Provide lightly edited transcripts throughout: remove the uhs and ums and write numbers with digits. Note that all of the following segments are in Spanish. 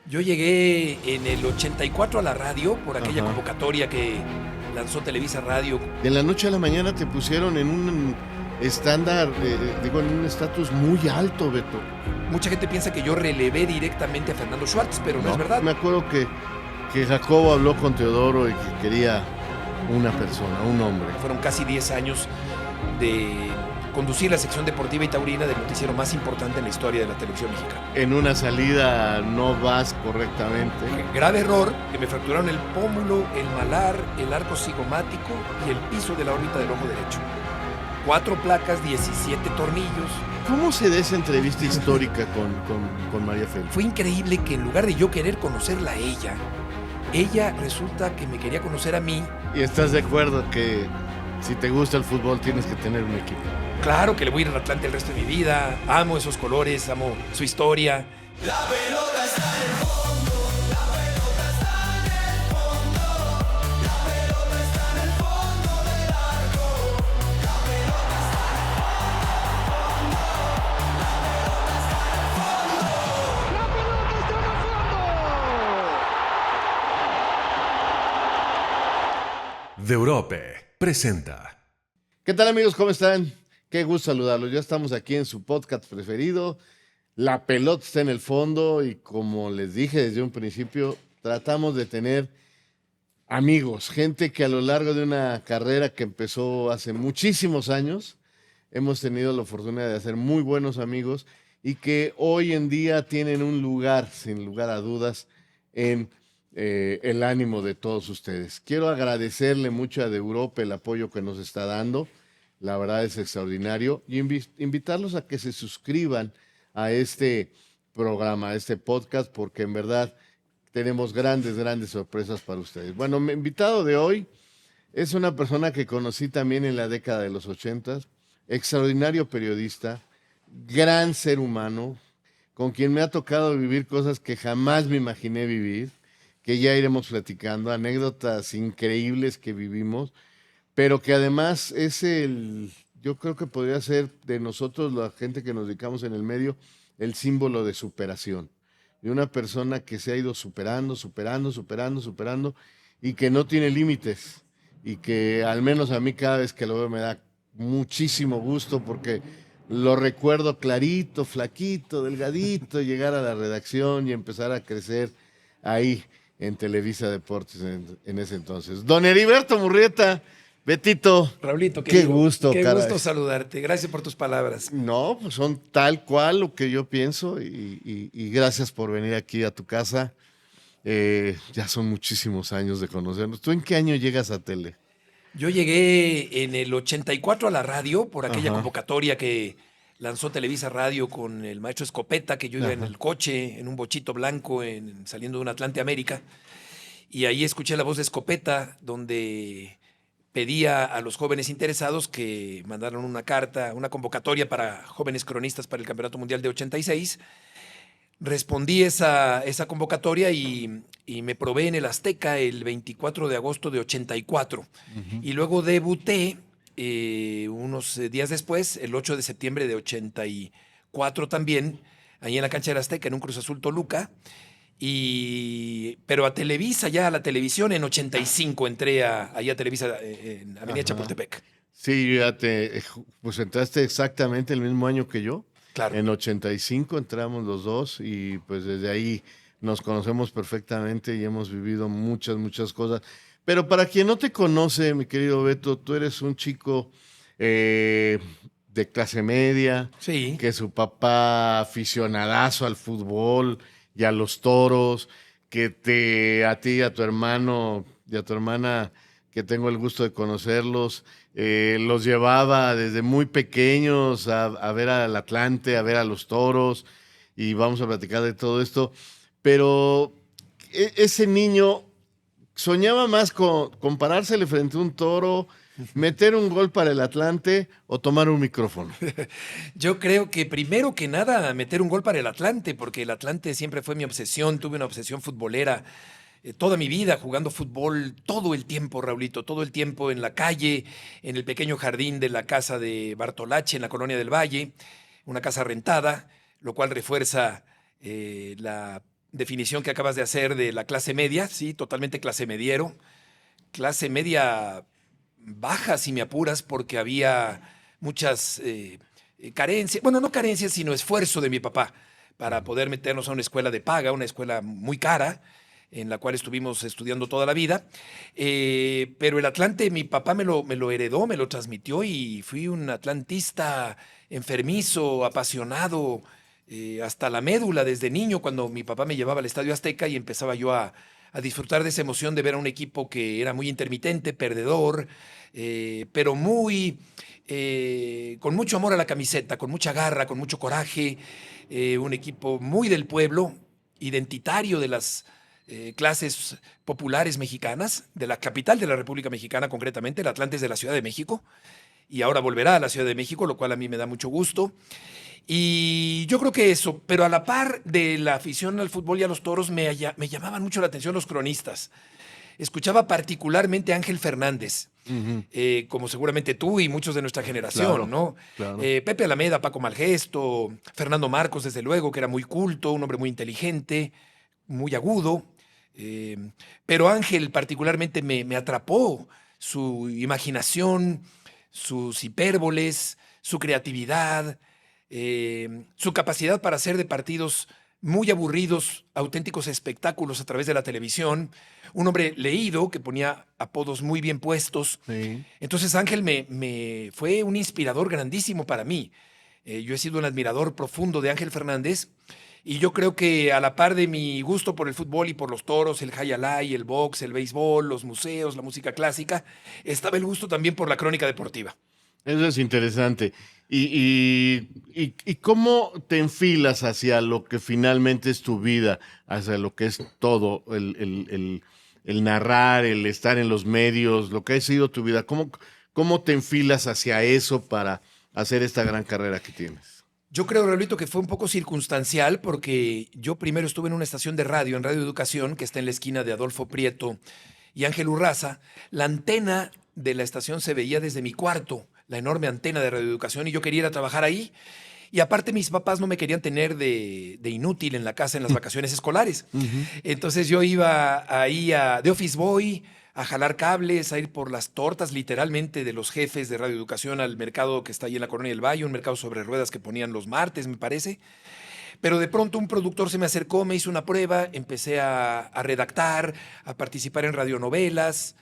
Yo llegué en el 84 a la radio por aquella Ajá. convocatoria que lanzó Televisa Radio. De la noche a la mañana te pusieron en un estándar, en un estatus muy alto, Beto. Mucha gente piensa que yo relevé directamente a Fernando Schwartz, pero no es verdad. Me acuerdo que Jacobo habló con Teodoro y que quería una persona, un hombre. Fueron casi 10 años de conducir la sección deportiva y taurina del noticiero más importante en la historia de la televisión mexicana. En una salida no vas correctamente. Grave error, que me fracturaron el pómulo, el malar, el arco cigomático y el piso de la órbita del ojo derecho. 4 placas, 17 tornillos. ¿Cómo se da esa entrevista histórica con María Félix? Fue increíble que en lugar de yo querer conocerla a ella resulta que me quería conocer a mí. ¿Y estás de acuerdo que si te gusta el fútbol tienes que tener un equipo? Claro que le voy a ir al Atlante el resto de mi vida. Amo esos colores, amo su historia. La pelota está en el fondo, la pelota está en el fondo, la pelota está en el fondo del arco, la pelota está en el fondo, la pelota está en el fondo. De Europe presenta. ¿Qué tal, amigos? ¿Cómo están? Qué gusto saludarlos. Ya estamos aquí en su podcast preferido. La pelota está en el fondo y como les dije desde un principio, tratamos de tener amigos, gente que a lo largo de una carrera que empezó hace muchísimos años, hemos tenido la fortuna de hacer muy buenos amigos y que hoy en día tienen un lugar, sin lugar a dudas, en el ánimo de todos ustedes. Quiero agradecerle mucho a De Europa el apoyo que nos está dando. La verdad es extraordinario. Y invitarlos a que se suscriban a este programa, a este podcast, porque en verdad tenemos grandes sorpresas para ustedes. Bueno, mi invitado de hoy es una persona que conocí también en la década de los 80, extraordinario periodista, gran ser humano, con quien me ha tocado vivir cosas que jamás me imaginé vivir, que ya iremos platicando, anécdotas increíbles que vivimos, pero que además yo creo que podría ser de nosotros, la gente que nos dedicamos en el medio, el símbolo de superación. De una persona que se ha ido superando y que no tiene límites. Y que al menos a mí cada vez que lo veo me da muchísimo gusto porque lo recuerdo clarito, flaquito, delgadito, llegar a la redacción y empezar a crecer ahí en Televisa Deportes en ese entonces. Don Heriberto Murrieta, Betito. Raulito, qué querido, gusto, qué caray. gusto saludarte. Gracias por tus palabras. No, pues son tal cual lo que yo pienso y gracias por venir aquí a tu casa. Ya son muchísimos años de conocernos. ¿Tú en qué año llegas a tele? Yo llegué en el 84 a la radio por aquella Ajá. convocatoria que lanzó Televisa Radio con el maestro Escopeta, que yo iba en Ajá. el coche, en un bochito blanco, saliendo de un Atlante América. Y ahí escuché la voz de Escopeta, donde pedía a los jóvenes interesados que mandaran una carta, una convocatoria para jóvenes cronistas para el Campeonato Mundial de 86. Respondí esa convocatoria y me probé en el Azteca el 24 de agosto de 84. Ujú. Y luego debuté unos días después, el 8 de septiembre de 84 también, ahí en la cancha del Azteca, en un Cruz Azul Toluca. Pero a Televisa, ya a la televisión, en 85 entré ahí a Televisa en Avenida Ajá. Chapultepec. Sí, pues entraste exactamente el mismo año que yo. Claro. En 85 entramos los dos y pues desde ahí nos conocemos perfectamente y hemos vivido muchas cosas. Pero para quien no te conoce, mi querido Beto, tú eres un chico de clase media, Sí. que su papá aficionadazo al fútbol y a los toros, a ti y a tu hermano y a tu hermana, que tengo el gusto de conocerlos, los llevaba desde muy pequeños a ver al Atlante, a ver a los toros, y vamos a platicar de todo esto. Pero ese niño soñaba más con parársele frente a un toro, meter un gol para el Atlante o tomar un micrófono. Yo creo que primero que nada meter un gol para el Atlante, porque el Atlante siempre fue mi obsesión, tuve una obsesión futbolera toda mi vida jugando fútbol, todo el tiempo, Raulito, todo el tiempo en la calle, en el pequeño jardín de la casa de Bartolache, en la Colonia del Valle, una casa rentada, lo cual refuerza definición que acabas de hacer de la clase media, sí, totalmente clase mediero. Clase media baja, si me apuras, porque había muchas carencias, bueno, no carencias, sino esfuerzo de mi papá para poder meternos a una escuela de paga, una escuela muy cara, en la cual estuvimos estudiando toda la vida. Pero el Atlante, mi papá me lo heredó, me lo transmitió y fui un atlantista enfermizo, apasionado, hasta la médula desde niño, cuando mi papá me llevaba al Estadio Azteca y empezaba yo a disfrutar de esa emoción de ver a un equipo que era muy intermitente, perdedor, pero con mucho amor a la camiseta, con mucha garra, con mucho coraje, un equipo muy del pueblo, identitario de las clases populares mexicanas, de la capital de la República Mexicana concretamente, el Atlante es de la Ciudad de México, y ahora volverá a la Ciudad de México, lo cual a mí me da mucho gusto. Y yo creo que eso, pero a la par de la afición al fútbol y a los toros, me llamaban mucho la atención los cronistas. Escuchaba particularmente a Ángel Fernández, como seguramente tú y muchos de nuestra generación, Claro, ¿no? claro. Pepe Alameda, Paco Malgesto, Fernando Marcos, desde luego, que era muy culto, un hombre muy inteligente, muy agudo. Pero Ángel particularmente me atrapó su imaginación, sus hipérboles, su creatividad, su capacidad para hacer de partidos muy aburridos, auténticos espectáculos a través de la televisión. Un hombre leído que ponía apodos muy bien puestos. Sí. Entonces Ángel me fue un inspirador grandísimo para mí. Yo he sido un admirador profundo de Ángel Fernández y yo creo que a la par de mi gusto por el fútbol y por los toros, el high alay, el box, el béisbol, los museos, la música clásica, estaba el gusto también por la crónica deportiva. Eso es interesante. ¿Y cómo te enfilas hacia lo que finalmente es tu vida, hacia lo que es todo, el narrar, el estar en los medios, lo que ha sido tu vida? ¿Cómo te enfilas hacia eso para hacer esta gran carrera que tienes? Yo creo, Raulito, que fue un poco circunstancial porque yo primero estuve en una estación de radio, en Radio Educación, que está en la esquina de Adolfo Prieto y Ángel Urraza. La antena de la estación se veía desde mi cuarto, la enorme antena de Radio Educación, y yo quería ir a trabajar ahí. Y aparte mis papás no me querían tener de inútil en la casa en las vacaciones escolares. Entonces yo iba ahí de Office Boy, a jalar cables, a ir por las tortas literalmente de los jefes de Radio Educación al mercado que está ahí en la Colonia del Valle, un mercado sobre ruedas que ponían los martes, me parece. Pero de pronto un productor se me acercó, me hizo una prueba, empecé a redactar, a participar en radionovelas,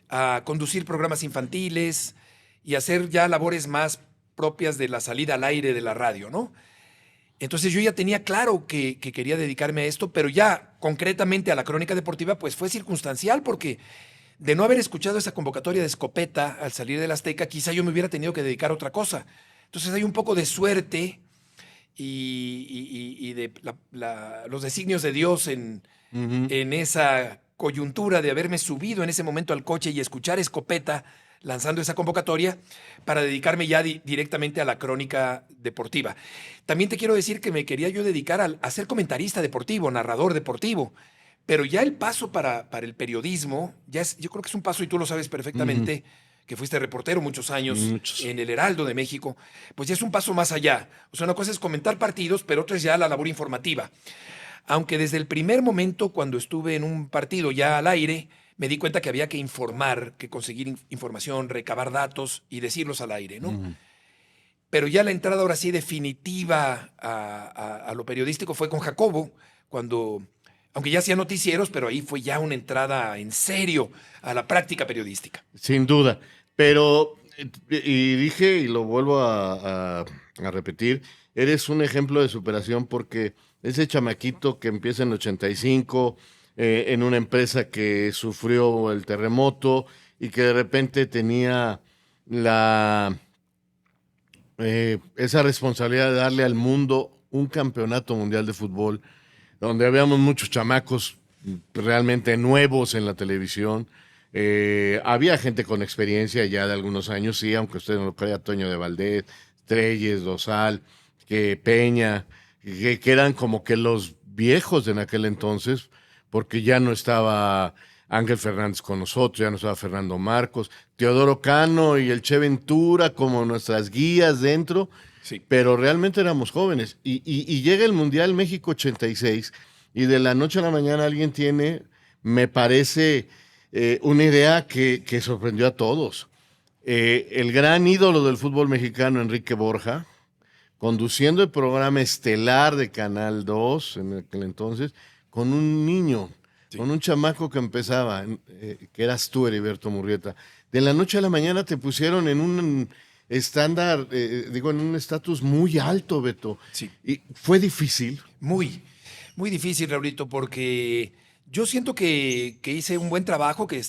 a conducir programas infantiles y hacer ya labores más propias de la salida al aire de la radio, ¿no? Entonces yo ya tenía claro que quería dedicarme a esto, pero ya concretamente a la crónica deportiva, pues fue circunstancial porque de no haber escuchado esa convocatoria de Escopeta al salir del Azteca, quizá yo me hubiera tenido que dedicar a otra cosa. Entonces hay un poco de suerte y de los designios de Dios en esa coyuntura de haberme subido en ese momento al coche y escuchar Escopeta lanzando esa convocatoria para dedicarme ya directamente a la crónica deportiva. También te quiero decir que me quería yo dedicar a ser comentarista deportivo, narrador deportivo, pero ya el paso para el periodismo, yo creo que es un paso, y tú lo sabes perfectamente, que fuiste reportero muchos años en el Heraldo de México, pues ya es un paso más allá. O sea, una cosa es comentar partidos, pero otra es ya la labor informativa. Aunque desde el primer momento, cuando estuve en un partido ya al aire, me di cuenta que había que informar, que conseguir información, recabar datos y decirlos al aire, ¿no? Pero ya la entrada ahora sí definitiva a lo periodístico fue con Jacobo, aunque ya hacía noticieros, pero ahí fue ya una entrada en serio a la práctica periodística. Sin duda. Pero, y dije, y lo vuelvo a repetir, eres un ejemplo de superación porque ese chamaquito que empieza en el 85, en una empresa que sufrió el terremoto y que de repente tenía esa responsabilidad de darle al mundo un campeonato mundial de fútbol, donde habíamos muchos chamacos realmente nuevos en la televisión. Había gente con experiencia ya de algunos años, sí, aunque usted no lo crea, Toño de Valdés, Treyes, Dosal, Peña, que eran como que los viejos en aquel entonces, porque ya no estaba Ángel Fernández con nosotros, ya no estaba Fernando Marcos, Teodoro Cano y el Che Ventura como nuestras guías dentro, Sí. pero realmente éramos jóvenes. Y llega el Mundial México 86 y de la noche a la mañana alguien tiene, me parece, una idea que sorprendió a todos. El gran ídolo del fútbol mexicano, Enrique Borja, conduciendo el programa estelar de Canal 2 en aquel entonces, con un niño, Sí. con un chamaco que empezaba, que eras tú, Heriberto Murrieta. De la noche a la mañana te pusieron en un estándar, en un estatus muy alto, Beto. Sí. Y fue difícil. Muy, muy difícil, Raulito, porque yo siento que hice un buen trabajo, que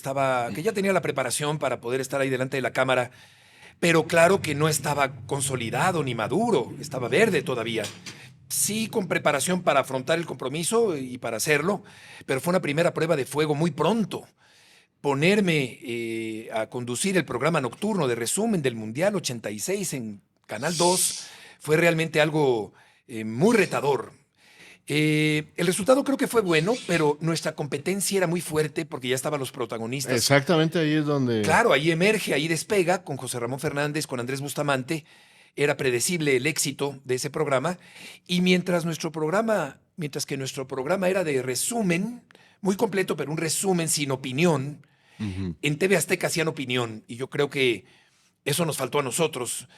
ya tenía la preparación para poder estar ahí delante de la cámara, pero claro que no estaba consolidado ni maduro, estaba verde todavía. Sí, con preparación para afrontar el compromiso y para hacerlo, pero fue una primera prueba de fuego muy pronto. Ponerme a conducir el programa nocturno de resumen del Mundial 86 en Canal 2 fue realmente algo muy retador. El resultado creo que fue bueno, pero nuestra competencia era muy fuerte porque ya estaban los protagonistas. Exactamente ahí es donde... Claro, ahí emerge, ahí despega con José Ramón Fernández, con Andrés Bustamante. Era predecible el éxito de ese programa. Y mientras que nuestro programa era de resumen, muy completo, pero un resumen sin opinión, Ujú. en TV Azteca hacían opinión. Y yo creo que eso nos faltó a nosotros.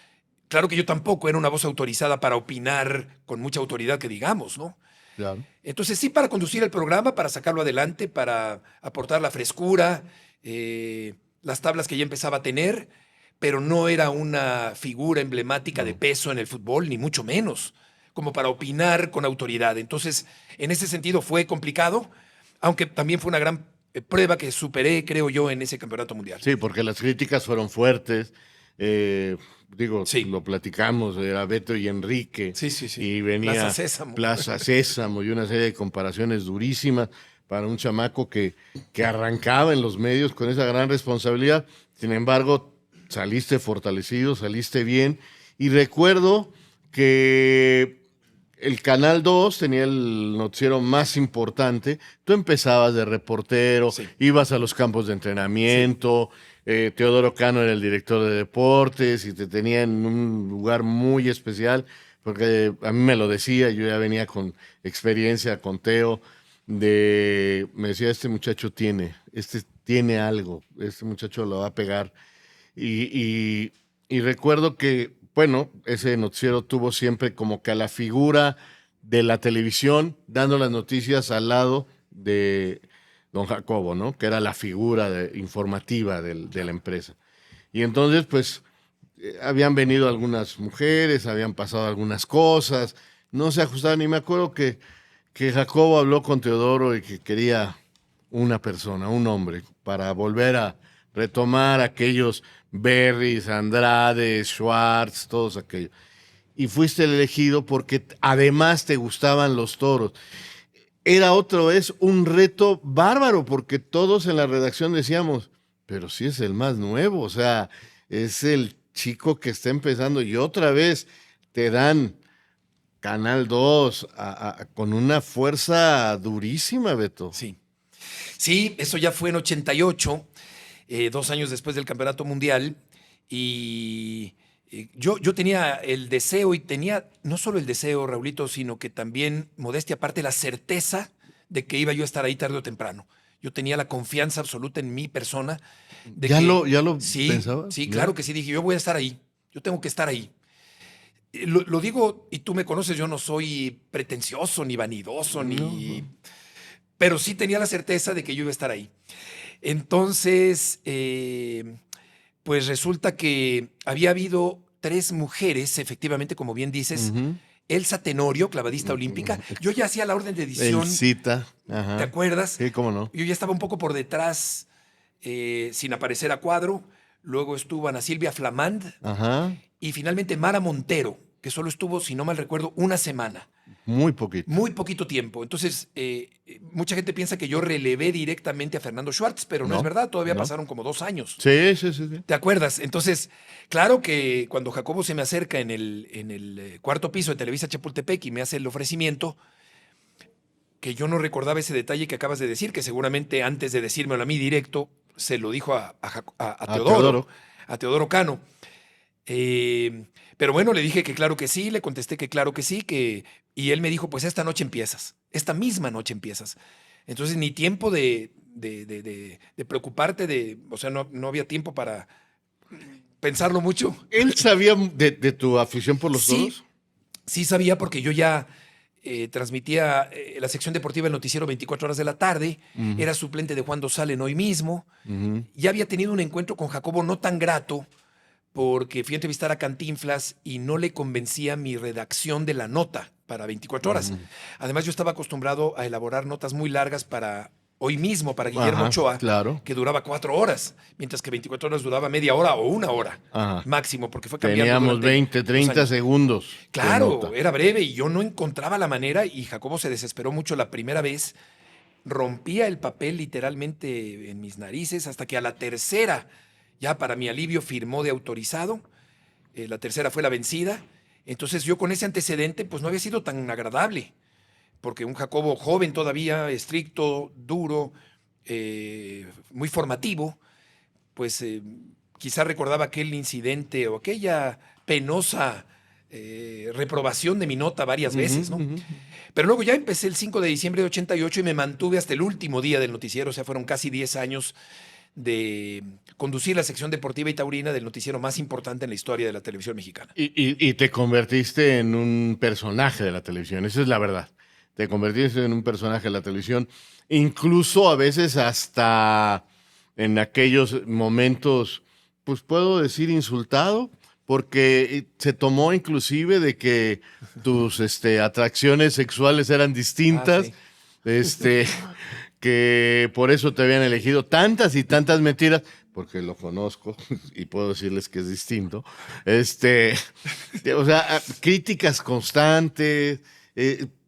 Claro que yo tampoco era una voz autorizada para opinar con mucha autoridad que digamos, ¿no? Claro. Entonces sí, para conducir el programa, para sacarlo adelante, para aportar la frescura, las tablas que ya empezaba a tener, pero no era una figura emblemática de peso en el fútbol, ni mucho menos, como para opinar con autoridad. Entonces, en ese sentido fue complicado, aunque también fue una gran prueba que superé, creo yo, en ese campeonato mundial. Sí, porque las críticas fueron fuertes. Sí. Lo platicamos, era Beto y Enrique. Sí, sí, sí. Y venía Plaza Sésamo. Plaza Sésamo y una serie de comparaciones durísimas para un chamaco que arrancaba en los medios con esa gran responsabilidad. Sin embargo, saliste fortalecido, saliste bien. Y recuerdo que el Canal 2 tenía el noticiero más importante. Tú empezabas de reportero, Sí. ibas a los campos de entrenamiento. Teodoro Cano era el director de deportes y te tenía en un lugar muy especial, porque a mí me lo decía, yo ya venía con experiencia con Teo, me decía, este muchacho tiene algo, este muchacho lo va a pegar. Y recuerdo que, bueno, ese noticiero tuvo siempre como que a la figura de la televisión, dando las noticias al lado de don Jacobo, ¿no? Que era la figura informativa de la empresa. Y entonces, pues, habían venido algunas mujeres, habían pasado algunas cosas, no se ajustaban. Y me acuerdo que Jacobo habló con Teodoro y que quería una persona, un hombre, para volver a retomar aquellos Berris, Andrade, Schwartz, todos aquellos. Y fuiste el elegido porque además te gustaban los toros. Era es un reto bárbaro, porque todos en la redacción decíamos, pero sí es el más nuevo, o sea, es el chico que está empezando y otra vez te dan Canal 2 con una fuerza durísima, Beto. Sí. Sí, eso ya fue en 88, 2 años después del Campeonato Mundial, y yo tenía el deseo, y tenía no solo el deseo, Raulito, sino que también, modestia aparte, la certeza de que iba yo a estar ahí tarde o temprano. Yo tenía la confianza absoluta en mi persona. ¿Ya lo sí, pensabas? Sí, ¿Ya? claro que sí, dije, yo voy a estar ahí, yo tengo que estar ahí. Lo digo, y tú me conoces, yo no soy pretencioso, ni vanidoso, ni... Pero sí tenía la certeza de que yo iba a estar ahí. Entonces, pues resulta que había habido 3 mujeres, efectivamente, como bien dices. Ujú. Elsa Tenorio, clavadista olímpica. Yo ya hacía la orden de edición. El cita. Ajá. ¿Te acuerdas? Sí, cómo no. Yo ya estaba un poco por detrás, sin aparecer a cuadro. Luego estuvo Ana Silvia Flamand Ajá. y finalmente Mara Montero, que solo estuvo, si no mal recuerdo, una semana. Muy poquito. Muy poquito tiempo. Entonces, mucha gente piensa que yo relevé directamente a Fernando Schwartz, pero no, No, es verdad, todavía no. pasaron como 2 años. Sí. ¿Te acuerdas? Entonces, claro que cuando Jacobo se me acerca en el cuarto piso de Televisa Chapultepec y me hace el ofrecimiento, que yo no recordaba ese detalle que acabas de decir, que seguramente antes de decírmelo a mí directo, se lo dijo a Teodoro. Teodoro Cano. Pero bueno, le dije que claro que sí, le contesté que claro que sí, que Y él me dijo, pues esta noche empiezas, esta misma noche empiezas. Entonces ni tiempo de preocuparte, o sea, no había tiempo para pensarlo mucho. ¿Él sabía de tu afición por los Sí, toros? sí sabía porque yo ya transmitía la sección deportiva del noticiero 24 horas de la tarde, Ujú. era suplente de Juan Dosalen hoy mismo, Ujú. ya había tenido un encuentro con Jacobo no tan grato porque fui a entrevistar a Cantinflas y no le convencía mi redacción de la nota para 24 horas. Ujú. Además, yo estaba acostumbrado a elaborar notas muy largas para hoy mismo, para Guillermo Ajá, Ochoa, claro. que duraba 4 horas, mientras que 24 horas duraba media hora o 1 hora Ajá. máximo, porque fue cambiando Teníamos durante 20, los 30 años. segundos. de Claro, nota. era breve y yo no encontraba la manera y Jacobo se desesperó mucho la primera vez. Rompía el papel literalmente en mis narices hasta que a la tercera, ya para mi alivio, firmó de autorizado. La tercera fue la vencida. Entonces yo con ese antecedente pues no había sido tan agradable, porque un Jacobo joven todavía, estricto, duro, muy formativo, pues quizá recordaba aquel incidente o aquella penosa reprobación de mi nota varias veces, ¿no? Ujú, ujú. Pero luego ya empecé el 5 de diciembre de 88 y me mantuve hasta el último día del noticiero, o sea, fueron casi 10 años de conducir la sección deportiva y taurina del noticiero más importante en la historia de la televisión mexicana. Y te convertiste en un personaje de la televisión, esa es la verdad. Te convertiste en un personaje de la televisión, incluso a veces hasta en aquellos momentos, pues puedo decir insultado, porque se tomó inclusive de que tus atracciones sexuales eran distintas, sí. este, que por eso te habían elegido tantas y tantas mentiras, porque lo conozco y puedo decirles que es distinto. O sea, críticas constantes,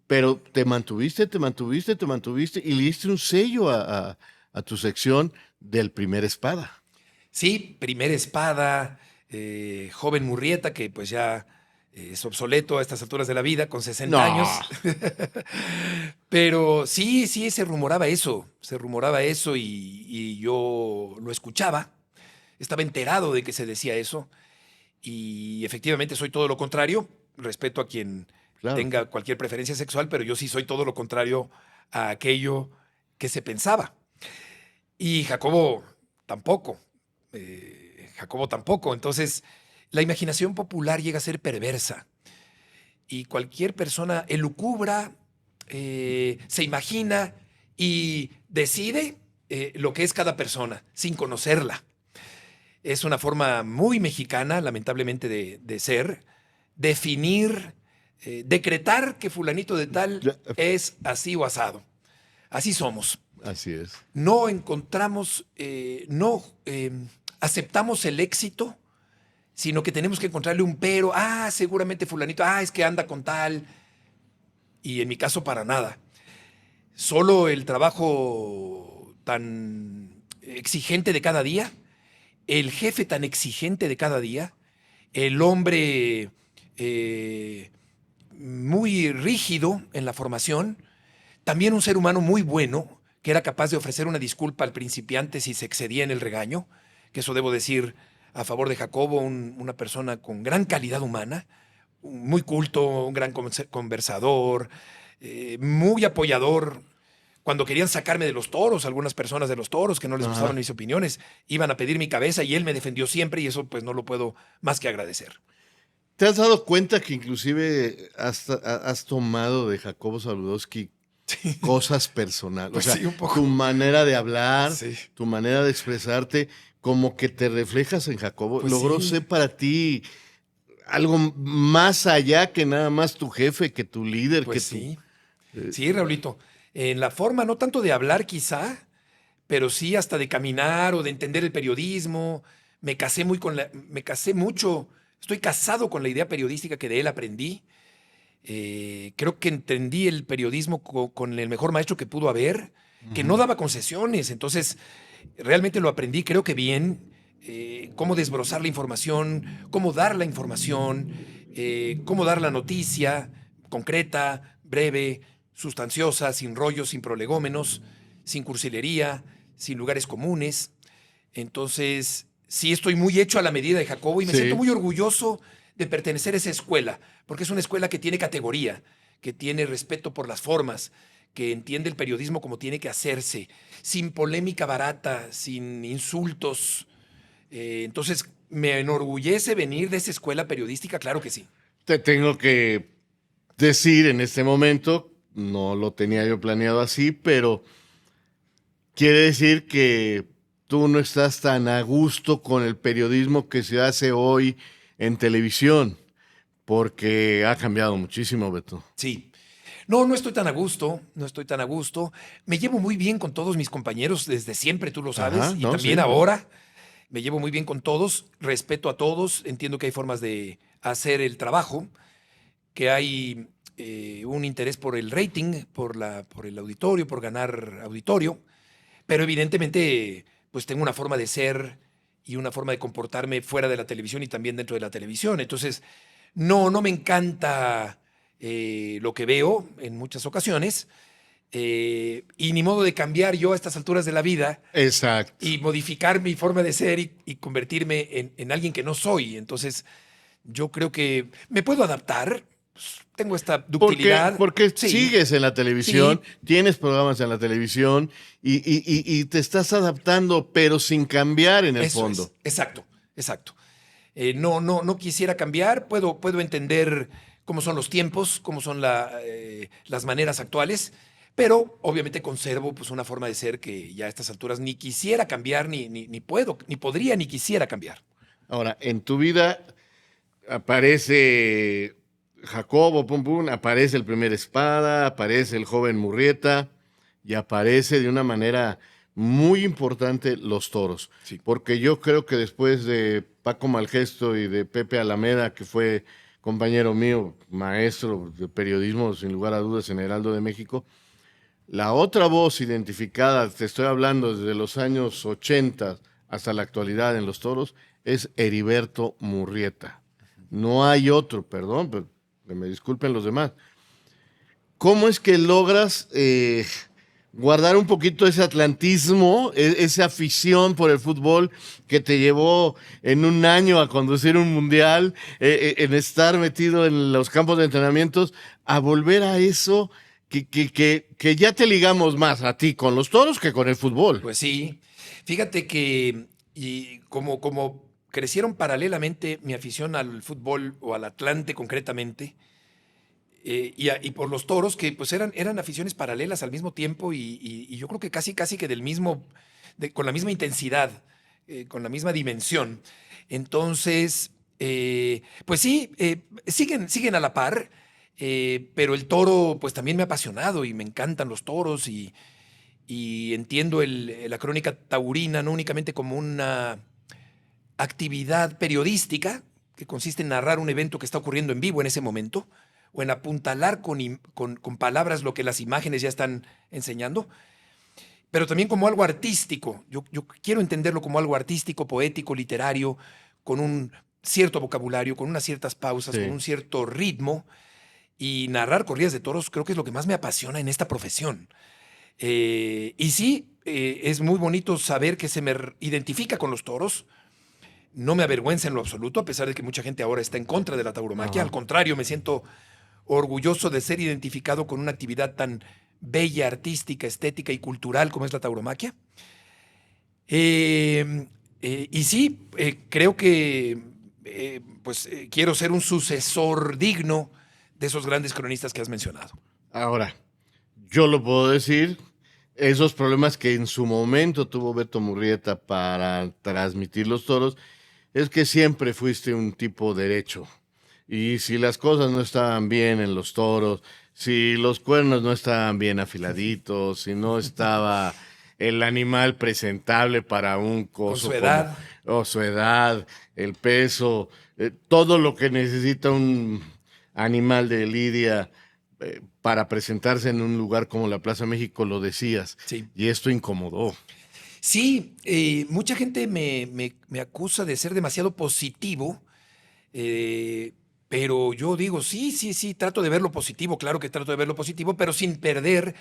pero te mantuviste y le diste un sello a tu sección del Primer Espada. Sí, Primera Espada, Joven Murrieta, que pues ya es obsoleto a estas alturas de la vida, con 60 No. años. Pero sí, se rumoraba eso y yo lo escuchaba, estaba enterado de que se decía eso y efectivamente soy todo lo contrario, respeto a quien Claro. tenga cualquier preferencia sexual, pero yo sí soy todo lo contrario a aquello que se pensaba. Y Jacobo tampoco. Entonces, la imaginación popular llega a ser perversa. Y cualquier persona elucubra, se imagina y decide lo que es cada persona, sin conocerla. Es una forma muy mexicana, lamentablemente, de ser, definir, decretar que fulanito de tal es así o asado. Así somos. Así es. No encontramos, no aceptamos el éxito, sino que tenemos que encontrarle un pero. Ah, seguramente fulanito, es que anda con tal. Y en mi caso, para nada. Solo el trabajo tan exigente de cada día, el jefe tan exigente de cada día, el hombre muy rígido en la formación, también un ser humano muy bueno, que era capaz de ofrecer una disculpa al principiante si se excedía en el regaño, que eso debo decir a favor de Jacobo, una persona con gran calidad humana, muy culto, un gran conversador, muy apoyador. Cuando querían sacarme de los toros, algunas personas de los toros que no les Ajá. gustaban mis opiniones, iban a pedir mi cabeza y él me defendió siempre y eso pues no lo puedo más que agradecer. ¿Te has dado cuenta que inclusive has tomado de Jacobo Saludowski cosas personales? Pues o sea, sí, un poco. tu manera de hablar, Sí. tu manera de expresarte, como que te reflejas en Jacobo. Pues Logró sí. ser para ti algo más allá que nada más tu jefe, que tu líder, Pues que tu... sí. Sí, Raulito. En la forma no tanto de hablar quizá, pero sí hasta de caminar o de entender el periodismo. Me casé mucho, estoy casado con la idea periodística que de él aprendí. Creo que entendí el periodismo con el mejor maestro que pudo haber, que no daba concesiones. Entonces, realmente lo aprendí, creo que bien. Cómo desbrozar la información, cómo dar la información, cómo dar la noticia concreta, breve, sustanciosa, sin rollos, sin prolegómenos, sin cursilería, sin lugares comunes. Entonces, sí estoy muy hecho a la medida de Jacobo y me Sí. siento muy orgulloso de pertenecer a esa escuela, porque es una escuela que tiene categoría, que tiene respeto por las formas, que entiende el periodismo como tiene que hacerse, sin polémica barata, sin insultos. Entonces, ¿me enorgullece venir de esa escuela periodística? Claro que sí. Te tengo que decir en este momento, no lo tenía yo planeado así, pero quiere decir que tú no estás tan a gusto con el periodismo que se hace hoy en televisión, porque ha cambiado muchísimo, Beto. Sí. No estoy tan a gusto, no estoy tan a gusto. Me llevo muy bien con todos mis compañeros desde siempre, tú lo sabes, Ajá, y no, también sí. ahora. Me llevo muy bien con todos, respeto a todos, entiendo que hay formas de hacer el trabajo, que hay un interés por el rating, por el auditorio, por ganar auditorio, pero evidentemente pues tengo una forma de ser y una forma de comportarme fuera de la televisión y también dentro de la televisión. Entonces, no me encanta lo que veo en muchas ocasiones, y ni modo de cambiar yo a estas alturas de la vida Exacto. y modificar mi forma de ser y convertirme en alguien que no soy. Entonces, yo creo que me puedo adaptar. Pues, tengo esta ductilidad. Porque Sí, sigues en la televisión, sí, tienes programas en la televisión y te estás adaptando, pero sin cambiar en el eso fondo. es. Exacto, exacto. No quisiera cambiar. Puedo entender cómo son los tiempos, cómo son las maneras actuales, pero obviamente conservo pues, una forma de ser que ya a estas alturas ni quisiera cambiar, ni puedo, ni podría, ni quisiera cambiar. Ahora, en tu vida aparece Jacobo, pum, pum, aparece el primer Espada, aparece el joven Murrieta y aparece de una manera muy importante los toros. Sí. Porque yo creo que después de Paco Malgesto y de Pepe Alameda, que fue compañero mío, maestro de periodismo, sin lugar a dudas, en Heraldo de México, la otra voz identificada, te estoy hablando desde los años 80 hasta la actualidad en los toros, es Heriberto Murrieta. No hay otro, perdón, pero que me disculpen los demás. ¿Cómo es que logras guardar un poquito ese atlantismo, esa afición por el fútbol que te llevó en un año a conducir un mundial, en estar metido en los campos de entrenamientos, a volver a eso que ya te ligamos más a ti con los toros que con el fútbol? Pues sí. Fíjate que y como crecieron paralelamente mi afición al fútbol o al Atlante concretamente, y por los toros, que pues eran aficiones paralelas al mismo tiempo y yo creo que casi que del mismo, con la misma intensidad, con la misma dimensión. Entonces, pues sí, siguen a la par, pero el toro pues también me ha apasionado y me encantan los toros y entiendo la crónica taurina no únicamente como una actividad periodística que consiste en narrar un evento que está ocurriendo en vivo en ese momento, o en apuntalar con palabras lo que las imágenes ya están enseñando, pero también como algo artístico. Yo quiero entenderlo como algo artístico, poético, literario, con un cierto vocabulario, con unas ciertas pausas, Sí. con un cierto ritmo, y narrar corridas de toros creo que es lo que más me apasiona en esta profesión. Y sí, es muy bonito saber que se me identifica con los toros. No me avergüenza en lo absoluto, a pesar de que mucha gente ahora está en contra de la tauromaquia. Ajá. Al contrario, me siento orgulloso de ser identificado con una actividad tan bella, artística, estética y cultural como es la tauromaquia. Y sí, creo que quiero ser un sucesor digno de esos grandes cronistas que has mencionado. Ahora, yo lo puedo decir, esos problemas que en su momento tuvo Beto Murrieta para transmitir los toros, es que siempre fuiste un tipo derecho. Y si las cosas no estaban bien en los toros, si los cuernos no estaban bien afiladitos, si no estaba el animal presentable para un coso su edad. o su edad, el peso, todo lo que necesita un animal de lidia para presentarse en un lugar como la Plaza México, lo decías. Sí. Y esto incomodó. Sí, mucha gente me acusa de ser demasiado positivo, pero yo digo, sí, trato de ver lo positivo, claro que trato de ver lo positivo, pero sin perder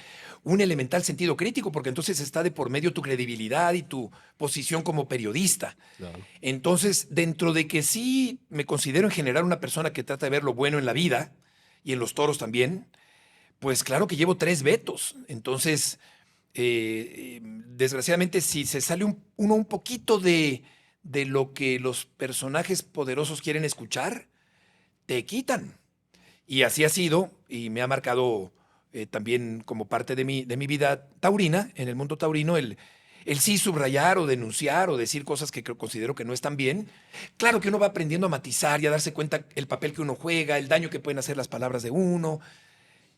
un elemental sentido crítico, porque entonces está de por medio tu credibilidad y tu posición como periodista. Claro. Entonces, dentro de que sí me considero en general una persona que trata de ver lo bueno en la vida y en los toros también, Pues claro que llevo 3 vetos. Entonces, desgraciadamente, si se sale uno un poquito de lo que los personajes poderosos quieren escuchar, te quitan. Y así ha sido, y me ha marcado también como parte de mi vida taurina, en el mundo taurino, el sí subrayar o denunciar o decir cosas que considero que no están bien. Claro que uno va aprendiendo a matizar y a darse cuenta el papel que uno juega, el daño que pueden hacer las palabras de uno,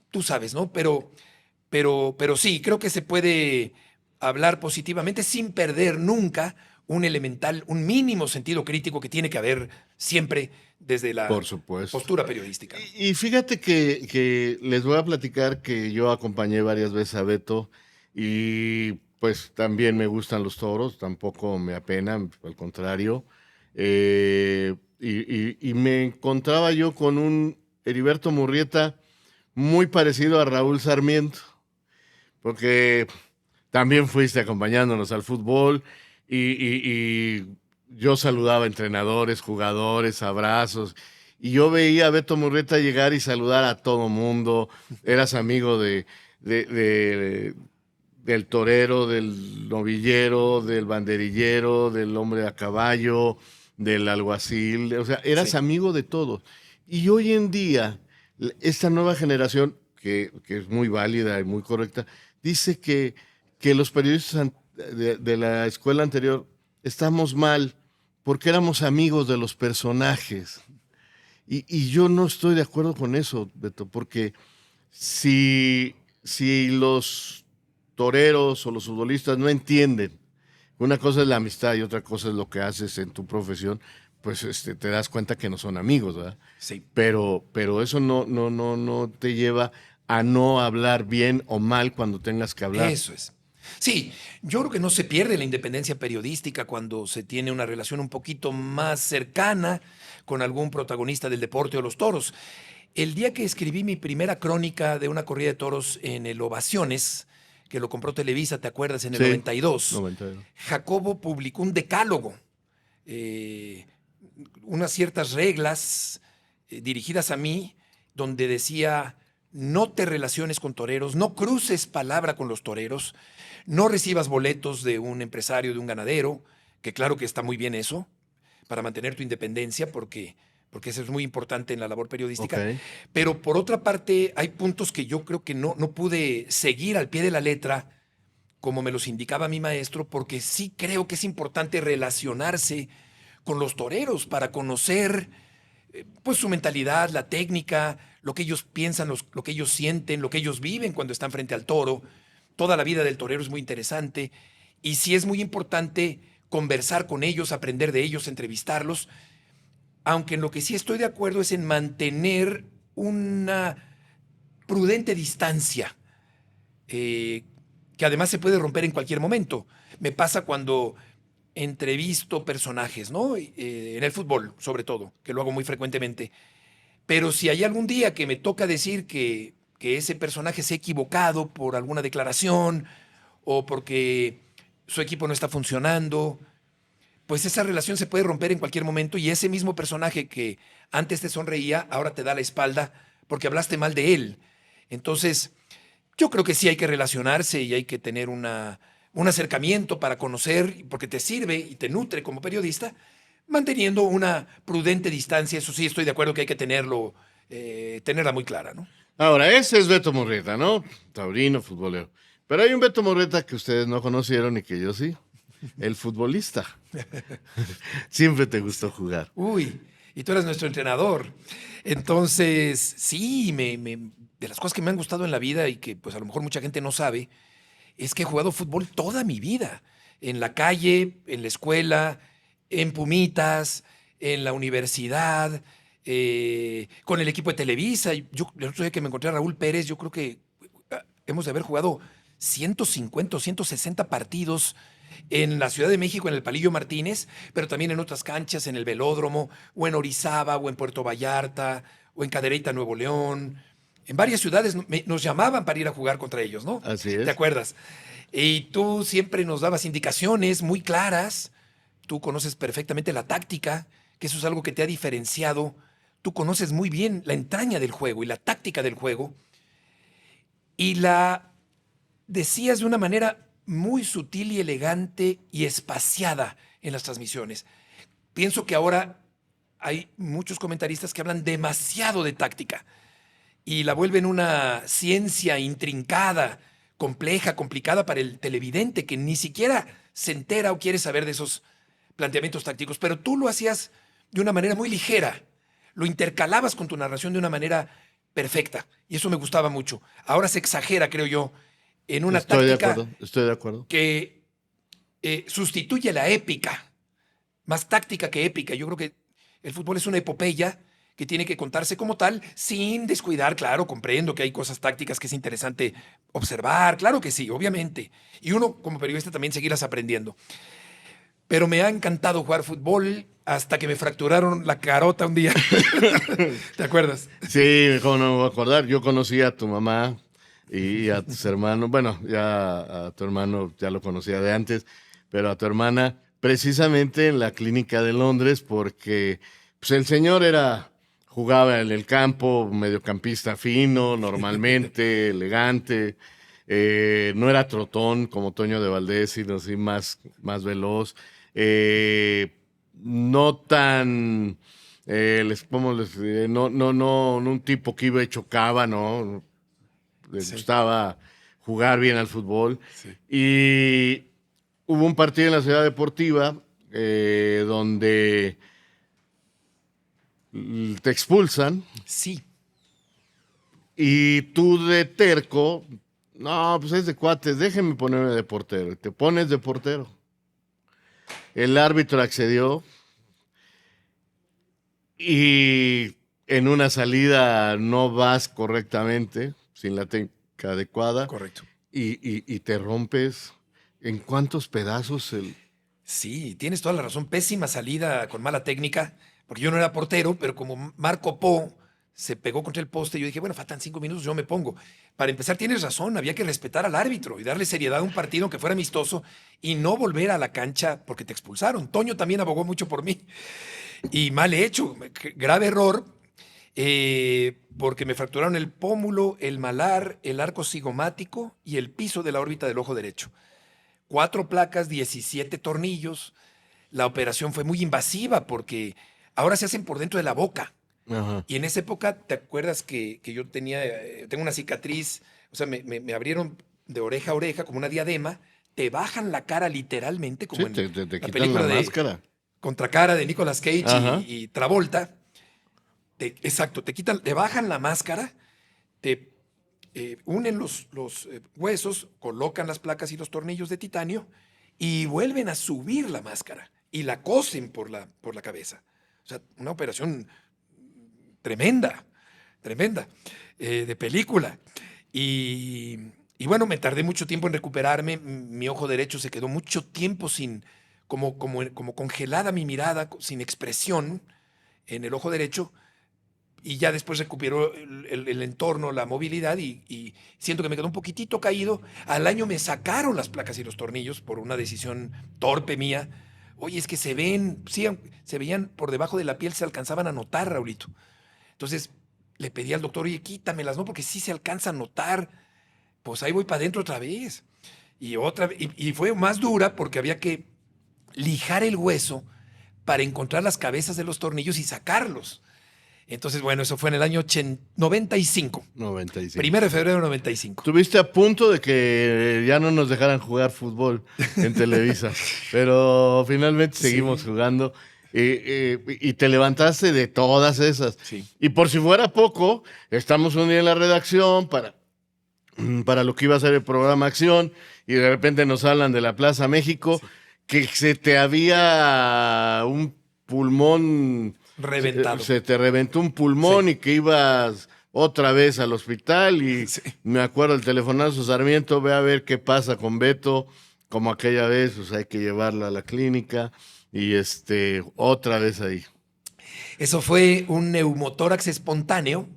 tú sabes, ¿no? Pero sí, creo que se puede hablar positivamente sin perder nunca un mínimo sentido crítico que tiene que haber siempre desde la Por supuesto. postura periodística. Y fíjate que les voy a platicar que yo acompañé varias veces a Beto y pues también me gustan los toros, tampoco me apenan, al contrario. Y me encontraba yo con un Heriberto Murrieta muy parecido a Raúl Sarmiento, porque también fuiste acompañándonos al fútbol y yo saludaba a entrenadores, jugadores, abrazos. Y yo veía a Beto Murrieta llegar y saludar a todo mundo. Eras amigo del torero, del novillero, del banderillero, del hombre a caballo, del alguacil. O sea, eras Sí. amigo de todos. Y hoy en día, esta nueva generación, que es muy válida y muy correcta, dice que los periodistas de la escuela anterior estamos mal porque éramos amigos de los personajes. Y yo no estoy de acuerdo con eso, Beto, porque si los toreros o los futbolistas no entienden, una cosa es la amistad y otra cosa es lo que haces en tu profesión, pues te das cuenta que no son amigos, ¿verdad? Sí. Pero eso no te lleva a no hablar bien o mal cuando tengas que hablar. Eso es. Sí, yo creo que no se pierde la independencia periodística cuando se tiene una relación un poquito más cercana con algún protagonista del deporte o los toros. El día que escribí mi primera crónica de una corrida de toros en el Ovaciones, que lo compró Televisa, ¿te acuerdas? En el Sí, 92, 92. Jacobo publicó un decálogo, eh, unas ciertas reglas dirigidas a mí, donde decía: no te relaciones con toreros, no cruces palabra con los toreros, no recibas boletos de un empresario, de un ganadero, que claro que está muy bien eso, para mantener tu independencia, porque eso es muy importante en la labor periodística. Ok. Pero por otra parte, hay puntos que yo creo que no pude seguir al pie de la letra, como me los indicaba mi maestro, porque sí creo que es importante relacionarse con los toreros para conocer pues su mentalidad, la técnica, lo que ellos piensan, lo que ellos sienten, lo que ellos viven cuando están frente al toro. Toda la vida del torero es muy interesante y sí es muy importante conversar con ellos, aprender de ellos, entrevistarlos, aunque en lo que sí estoy de acuerdo es en mantener una prudente distancia, que además se puede romper en cualquier momento. Me pasa cuando entrevisto personajes, ¿no? En el fútbol, sobre todo, que lo hago muy frecuentemente. Pero si hay algún día que me toca decir que ese personaje se ha equivocado por alguna declaración o porque su equipo no está funcionando, pues esa relación se puede romper en cualquier momento y ese mismo personaje que antes te sonreía, ahora te da la espalda porque hablaste mal de él. Entonces, yo creo que sí hay que relacionarse y hay que tener un acercamiento para conocer, porque te sirve y te nutre como periodista, manteniendo una prudente distancia. Eso sí, estoy de acuerdo que hay que tenerla muy clara, ¿no? Ahora, ese es Beto Murrieta, ¿no? Taurino, futbolero. Pero hay un Beto Murrieta que ustedes no conocieron y que yo sí. El futbolista. Siempre te gustó jugar. Uy, y tú eres nuestro entrenador. Entonces, sí, de las cosas que me han gustado en la vida y que pues a lo mejor mucha gente no sabe, es que he jugado fútbol toda mi vida. En la calle, en la escuela, en Pumitas, en la universidad, con el equipo de Televisa. Yo, el otro día que me encontré a Raúl Pérez, yo creo que hemos de haber jugado 150 o 160 partidos en la Ciudad de México, en el Palillo Martínez, pero también en otras canchas, en el Velódromo, o en Orizaba, o en Puerto Vallarta, o en Cadereyta, Nuevo León. En varias ciudades nos llamaban para ir a jugar contra ellos, ¿no? Así es. ¿Te acuerdas? Y tú siempre nos dabas indicaciones muy claras. Tú conoces perfectamente la táctica, que eso es algo que te ha diferenciado. Tú conoces muy bien la entraña del juego y la táctica del juego. y la decías de una manera muy sutil y elegante y espaciada en las transmisiones. Pienso que ahora hay muchos comentaristas que hablan demasiado de táctica y la vuelven una ciencia intrincada, compleja, complicada para el televidente que ni siquiera se entera o quiere saber de esos planteamientos tácticos. Pero tú lo hacías de una manera muy ligera, lo intercalabas con tu narración de una manera perfecta y eso me gustaba mucho. Ahora se exagera, creo yo, en una táctica Estoy de acuerdo. que sustituye la épica, más táctica que épica. Yo creo que el fútbol es una epopeya que tiene que contarse como tal, sin descuidar, claro, comprendo que hay cosas tácticas que es interesante observar, claro que sí, obviamente. Y uno como periodista también seguirlas aprendiendo. Pero me ha encantado jugar fútbol hasta que me fracturaron la carota un día. ¿Te acuerdas? Sí, cómo no me voy a acordar. Yo conocí a tu mamá y a tus hermanos. Bueno, ya a tu hermano ya lo conocía de antes, pero a tu hermana precisamente en la clínica de Londres porque pues, el señor jugaba en el campo, mediocampista fino, normalmente, elegante. No era trotón como Toño de Valdés, sino así más veloz. No tan, ¿cómo les diré? No un tipo que iba y chocaba, ¿no? Le Sí. gustaba jugar bien al fútbol. Sí. Y hubo un partido en la Ciudad Deportiva donde te expulsan Sí. y tú de terco, no, pues es de cuates, déjenme ponerme de portero. Y te pones de portero. El árbitro accedió y en una salida no vas correctamente, sin la técnica adecuada, Correcto. y te rompes. ¿En cuántos pedazos el...? Sí, tienes toda la razón. Pésima salida con mala técnica, porque yo no era portero, pero como Marco Po se pegó contra el poste, yo dije, bueno, faltan 5 minutos, yo me pongo. Para empezar, tienes razón, había que respetar al árbitro y darle seriedad a un partido que fuera amistoso y no volver a la cancha porque te expulsaron. Toño también abogó mucho por mí. Y mal hecho, grave error, porque me fracturaron el pómulo, el malar, el arco cigomático y el piso de la órbita del ojo derecho. 4 placas, 17 tornillos. La operación fue muy invasiva porque ahora se hacen por dentro de la boca. Ajá. Y en esa época, ¿te acuerdas que yo tengo una cicatriz? O sea, me abrieron de oreja a oreja como una diadema. Te bajan la cara literalmente, como Sí, en te la quitan película la de máscara. Contracara de Nicolas Cage Ajá. y Travolta. Exacto, te bajan la máscara, te unen los huesos, colocan las placas y los tornillos de titanio y vuelven a subir la máscara y la cosen por la cabeza. O sea, una operación tremenda, tremenda, de película. Y bueno, me tardé mucho tiempo en recuperarme. Mi ojo derecho se quedó mucho tiempo como congelada mi mirada, sin expresión en el ojo derecho. Y ya después recuperó el entorno, la movilidad y siento que me quedó un poquitito caído. Al año me sacaron las placas y los tornillos por una decisión torpe mía. Oye, es que se veían por debajo de la piel, se alcanzaban a notar, Raulito. Entonces le pedí al doctor, oye, quítamelas, ¿no? Porque sí se alcanza a notar. Pues ahí voy para adentro otra vez. Y fue más dura porque había que lijar el hueso para encontrar las cabezas de los tornillos y sacarlos. Entonces, bueno, eso fue en el año 95. 95. 1 de febrero de 95. Estuviste a punto de que ya no nos dejaran jugar fútbol en Televisa, pero finalmente seguimos jugando y te levantaste de todas esas. Sí. Y por si fuera poco, estamos un día en la redacción para lo que iba a ser el programa Acción y de repente nos hablan de la Plaza México, que se te había un pulmón... Reventado. Se te reventó un pulmón Sí. y que ibas otra vez al hospital y Sí. me acuerdo el telefonazo, Sarmiento, ve a ver qué pasa con Beto, como aquella vez, o sea, hay que llevarlo a la clínica y otra vez ahí. Eso fue un neumotórax espontáneo.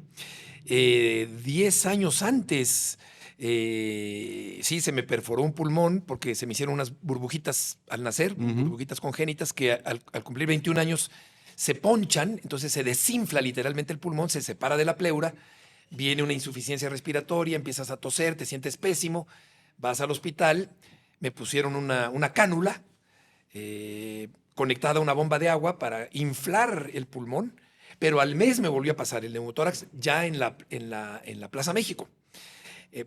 10 años antes, sí, se me perforó un pulmón porque se me hicieron unas burbujitas al nacer, burbujitas congénitas que al cumplir 21 años se ponchan, entonces se desinfla literalmente el pulmón, se separa de la pleura viene una insuficiencia respiratoria, empiezas a toser, te sientes pésimo, vas al hospital, me pusieron una cánula conectada a una bomba de agua para inflar el pulmón, pero al mes me volvió a pasar el neumotórax ya en la Plaza México.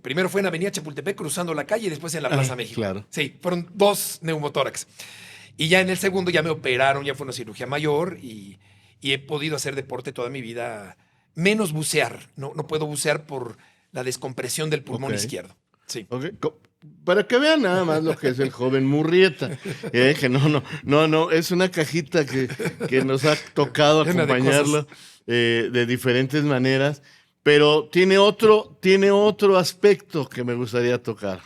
Primero fue en Avenida Chapultepec cruzando la calle y después en la Plaza México. Claro. Sí, fueron 2 neumotórax. Y ya en el segundo ya me operaron, ya fue una cirugía mayor y he podido hacer deporte toda mi vida, menos bucear. No puedo bucear por la descompresión del pulmón Ok. izquierdo. Sí. Ok, para que vean nada más lo que es el joven Murrieta. Que no, es una cajita que nos ha tocado Llena de acompañarlo de diferentes maneras, pero tiene otro aspecto que me gustaría tocar.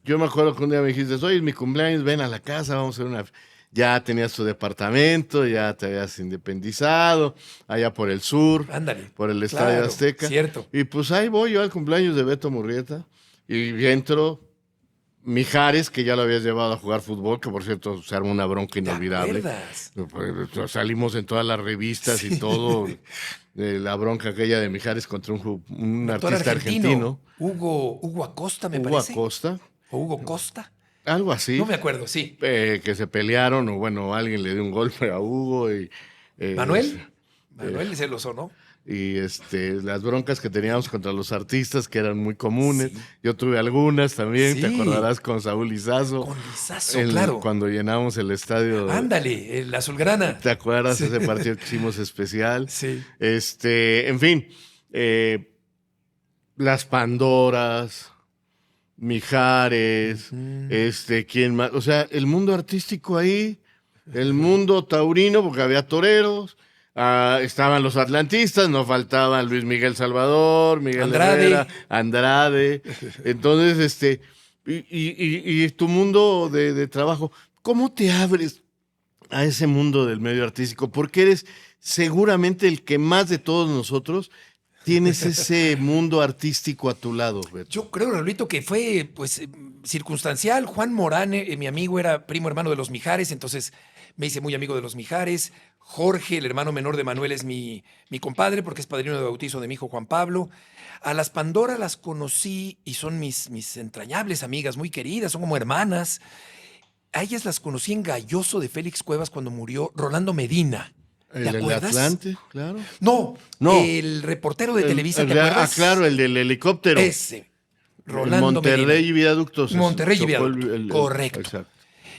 Yo me acuerdo que un día me dijiste, hoy es mi cumpleaños, ven a la casa, vamos a hacer una... Ya tenías tu departamento, ya te habías independizado, allá por el sur, Ándale. por el Estadio Claro, Azteca. cierto. Y pues ahí voy yo al cumpleaños de Beto Murrieta y entro Mijares, que ya lo habías llevado a jugar fútbol, que por cierto se armó una bronca ¿Te inolvidable. acuerdas? Pues, salimos en todas las revistas y todo, la bronca aquella de Mijares contra un Actor artista argentino. Hugo Acosta, me Hugo parece. Acosta, ¿O Hugo Costa? algo así. No me acuerdo, sí. Que se pelearon, o bueno, alguien le dio un golpe a Hugo y... ¿Manuel? Manuel se lo sonó. Y las broncas que teníamos contra los artistas, que eran muy comunes. Sí. Yo tuve algunas también, te Sí. acordarás con Saúl Lizazo. Con Lizazo, claro. Cuando llenamos el estadio. Ándale, el azulgrana. ¿Te acuerdas Sí. ese partido que hicimos especial? Sí. En fin, las Pandoras, Mijares, ¿quién más? O sea, el mundo artístico ahí, el mundo taurino, porque había toreros, estaban los atlantistas, no faltaban Luis Miguel Salvador, Miguel Andrade. Herrera, Andrade. Entonces, y tu mundo de trabajo, ¿cómo te abres a ese mundo del medio artístico? Porque eres seguramente el que más de todos nosotros tienes ese mundo artístico a tu lado, Beto. Yo creo, Raulito, que fue pues circunstancial. Juan Morán, mi amigo, era primo hermano de los Mijares, entonces me hice muy amigo de los Mijares. Jorge, el hermano menor de Manuel, es mi compadre porque es padrino de bautizo de mi hijo Juan Pablo. A las Pandora las conocí y son mis entrañables amigas, muy queridas, son como hermanas. A ellas las conocí en Galloso de Félix Cuevas cuando murió Rolando Medina. ¿Te El acuerdas? Atlante, claro. No, No. el reportero de Televisa, ¿te acuerdas? Claro, el del helicóptero. Ese. El Rolando Monterrey Medina. y Viaductos. Monterrey y Chocó Viaductos, correcto. Exacto.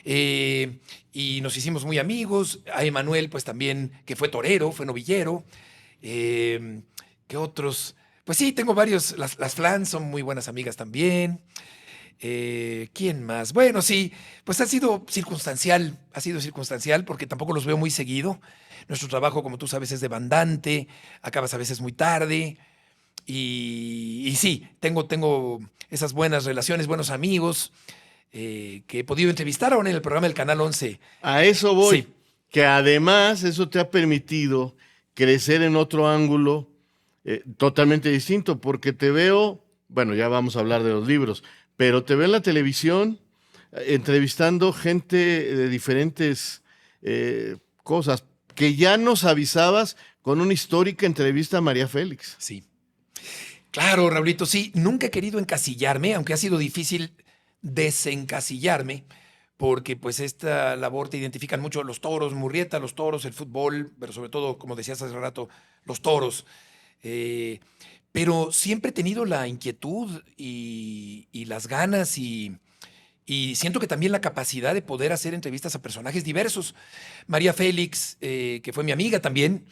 Y nos hicimos muy amigos. A Emanuel, pues también, que fue torero, fue novillero. ¿Qué otros? Pues sí, tengo varios. Las Flans son muy buenas amigas también. ¿Quién más? Bueno, sí, pues ha sido circunstancial porque tampoco los veo muy seguido. Nuestro trabajo, como tú sabes, es demandante, acabas a veces muy tarde. Y sí, tengo esas buenas relaciones, buenos amigos que he podido entrevistar ahora en el programa del Canal 11. A eso voy. Sí. Que además eso te ha permitido crecer en otro ángulo totalmente distinto, porque te veo, bueno, ya vamos a hablar de los libros, pero te veo en la televisión entrevistando gente de diferentes cosas, que ya nos avisabas con una histórica entrevista a María Félix. Sí. Claro, Raulito, sí, nunca he querido encasillarme, aunque ha sido difícil desencasillarme, porque pues esta labor te identifican mucho los toros, Murrieta, los toros, el fútbol, pero sobre todo, como decías hace rato, los toros. Pero siempre he tenido la inquietud y las ganas y siento que también la capacidad de poder hacer entrevistas a personajes diversos. María Félix, que fue mi amiga también,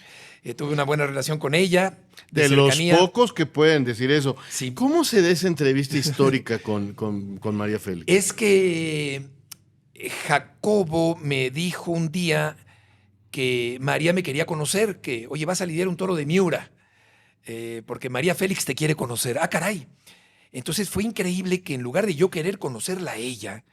tuve una buena relación con ella. De cercanía. los pocos que pueden decir eso. Sí. ¿Cómo se da esa entrevista histórica con María Félix? Es que Jacobo me dijo un día que María me quería conocer, que, oye, vas a lidiar un toro de Miura, porque María Félix te quiere conocer. Ah, caray. Entonces fue increíble que en lugar de yo querer conocerla a ella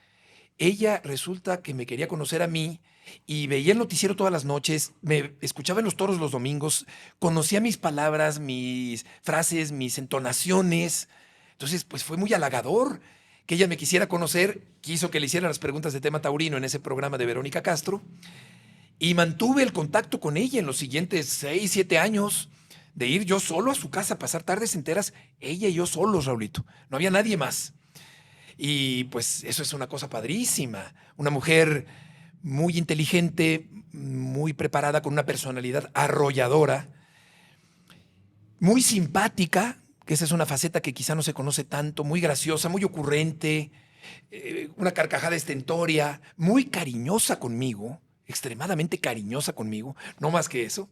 resulta que me quería conocer a mí y veía el noticiero todas las noches, me escuchaba en los toros los domingos, conocía mis palabras, mis frases, mis entonaciones. Entonces, pues fue muy halagador que ella me quisiera conocer, quiso que le hiciera las preguntas de tema taurino en ese programa de Verónica Castro y mantuve el contacto con ella en los siguientes 6, 7 años. de ir yo solo a su casa, pasar tardes enteras, ella y yo solos, Raulito. No había nadie más. Y pues eso es una cosa padrísima. Una mujer muy inteligente, muy preparada, con una personalidad arrolladora, muy simpática, que esa es una faceta que quizá no se conoce tanto, muy graciosa, muy ocurrente, una carcajada estentoria, muy cariñosa conmigo, extremadamente cariñosa conmigo, no más que eso.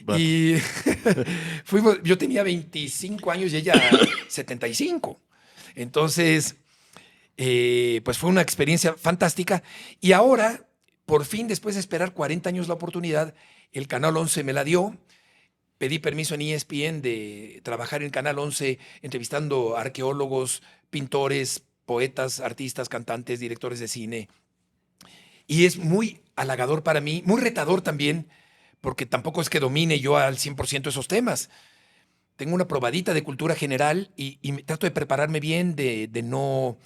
Va. Y yo tenía 25 años y ella 75. Entonces, pues fue una experiencia fantástica. Y ahora, por fin, después de esperar 40 años la oportunidad, el Canal 11 me la dio. Pedí permiso en ESPN de trabajar en Canal 11 entrevistando a arqueólogos, pintores, poetas, artistas, cantantes, directores de cine. Y es muy halagador para mí, muy retador también, porque tampoco es que domine yo al 100% esos temas. Tengo una probadita de cultura general y trato de prepararme bien, de no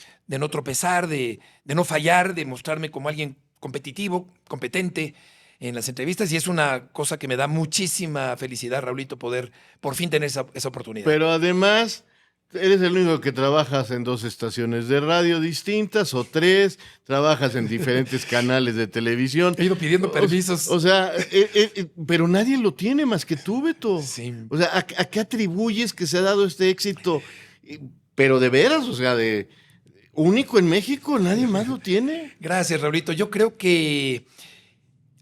tropezar, de no fallar, de mostrarme como alguien competitivo, competente en las entrevistas. Y es una cosa que me da muchísima felicidad, Raulito, poder por fin tener esa oportunidad. Pero además, eres el único que trabajas en 2 estaciones de radio distintas o 3, trabajas en diferentes canales de televisión. He ido pidiendo permisos. O sea, pero nadie lo tiene más que tú, Beto. Sí. O sea, ¿a qué atribuyes que se ha dado este éxito? Pero de veras, o sea, de único en México, nadie más lo tiene. Gracias, Raulito. Yo creo que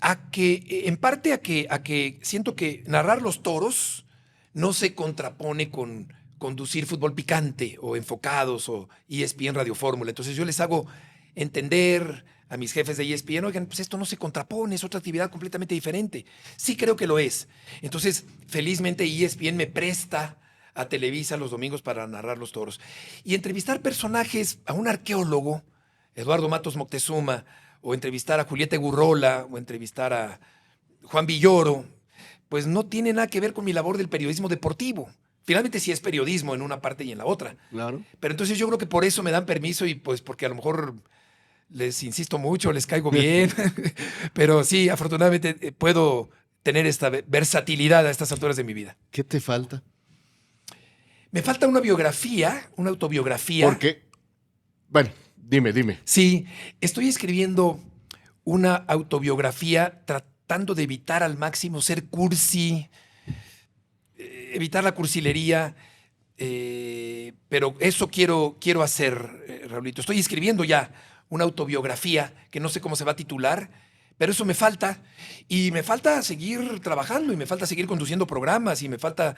en parte a que siento que narrar los toros no se contrapone con conducir fútbol picante o enfocados o ESPN Radio Fórmula. Entonces yo les hago entender a mis jefes de ESPN, oigan, pues esto no se contrapone, es otra actividad completamente diferente. Sí creo que lo es. Entonces, felizmente ESPN me presta a Televisa los domingos para narrar los toros. Y entrevistar personajes, a un arqueólogo, Eduardo Matos Moctezuma, o entrevistar a Julieta Gurrola, o entrevistar a Juan Villoro, pues no tiene nada que ver con mi labor del periodismo deportivo. Finalmente sí es periodismo en una parte y en la otra. Claro. Pero entonces yo creo que por eso me dan permiso y pues porque a lo mejor les insisto mucho, les caigo bien. Pero sí, afortunadamente puedo tener esta versatilidad a estas alturas de mi vida. ¿Qué te falta? Me falta una biografía, una autobiografía. Porque, bueno, dime. Sí, estoy escribiendo una autobiografía tratando de evitar al máximo ser cursi, evitar la cursilería, pero eso quiero hacer, Raulito. Estoy escribiendo ya una autobiografía que no sé cómo se va a titular, pero eso me falta. Y me falta seguir trabajando, y me falta seguir conduciendo programas, y me falta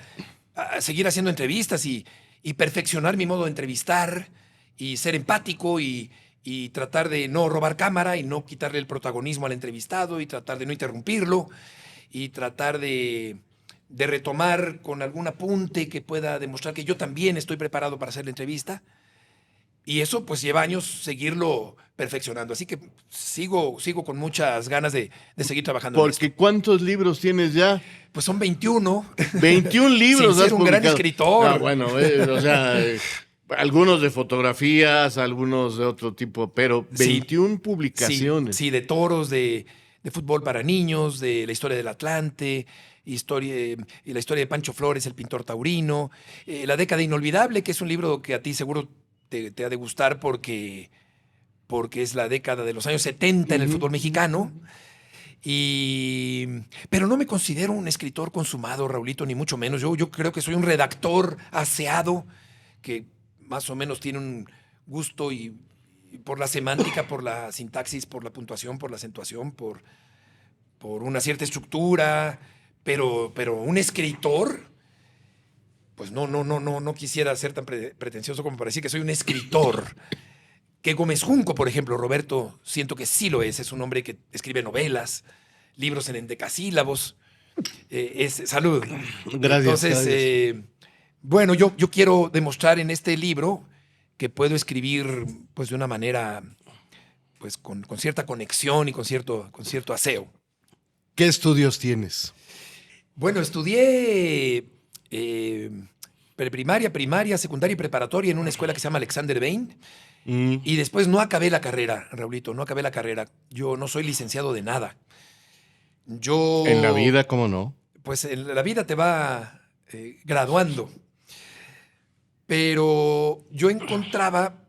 seguir haciendo entrevistas y perfeccionar mi modo de entrevistar, y ser empático y tratar de no robar cámara y no quitarle el protagonismo al entrevistado y tratar de no interrumpirlo y tratar de retomar con algún apunte que pueda demostrar que yo también estoy preparado para hacer la entrevista. Y eso pues lleva años seguirlo perfeccionando. Así que sigo con muchas ganas de seguir trabajando en Porque esto. ¿cuántos libros tienes ya? Pues son 21. 21 libros. Sin ser has un gran publicado. escritor. Ah, bueno, o sea, algunos de fotografías, algunos de otro tipo, pero 21 publicaciones. Sí, de toros, de fútbol para niños, de la historia del Atlante, y la historia de Pancho Flores, el pintor taurino, La década inolvidable, que es un libro que a ti seguro te ha de gustar porque es la década de los años 70 en el fútbol mexicano. Pero no me considero un escritor consumado, Raulito, ni mucho menos. Yo creo que soy un redactor aseado que más o menos tiene un gusto y por la semántica, por la sintaxis, por la puntuación, por la acentuación, por una cierta estructura, pero un escritor, pues no quisiera ser tan pretencioso como para decir que soy un escritor. Que Gómez Junco, por ejemplo, Roberto, siento que sí lo es un hombre que escribe novelas, libros en endecasílabos. Salud. Gracias. Entonces, bueno, yo quiero demostrar en este libro que puedo escribir pues de una manera pues con cierta conexión y con cierto aseo. ¿Qué estudios tienes? Bueno, estudié preprimaria, primaria, secundaria y preparatoria en una escuela que se llama Alexander Bain. Y después no acabé la carrera, Raulito, no acabé la carrera. Yo no soy licenciado de nada. En la vida, ¿cómo no? Pues en la vida te va graduando. Pero yo encontraba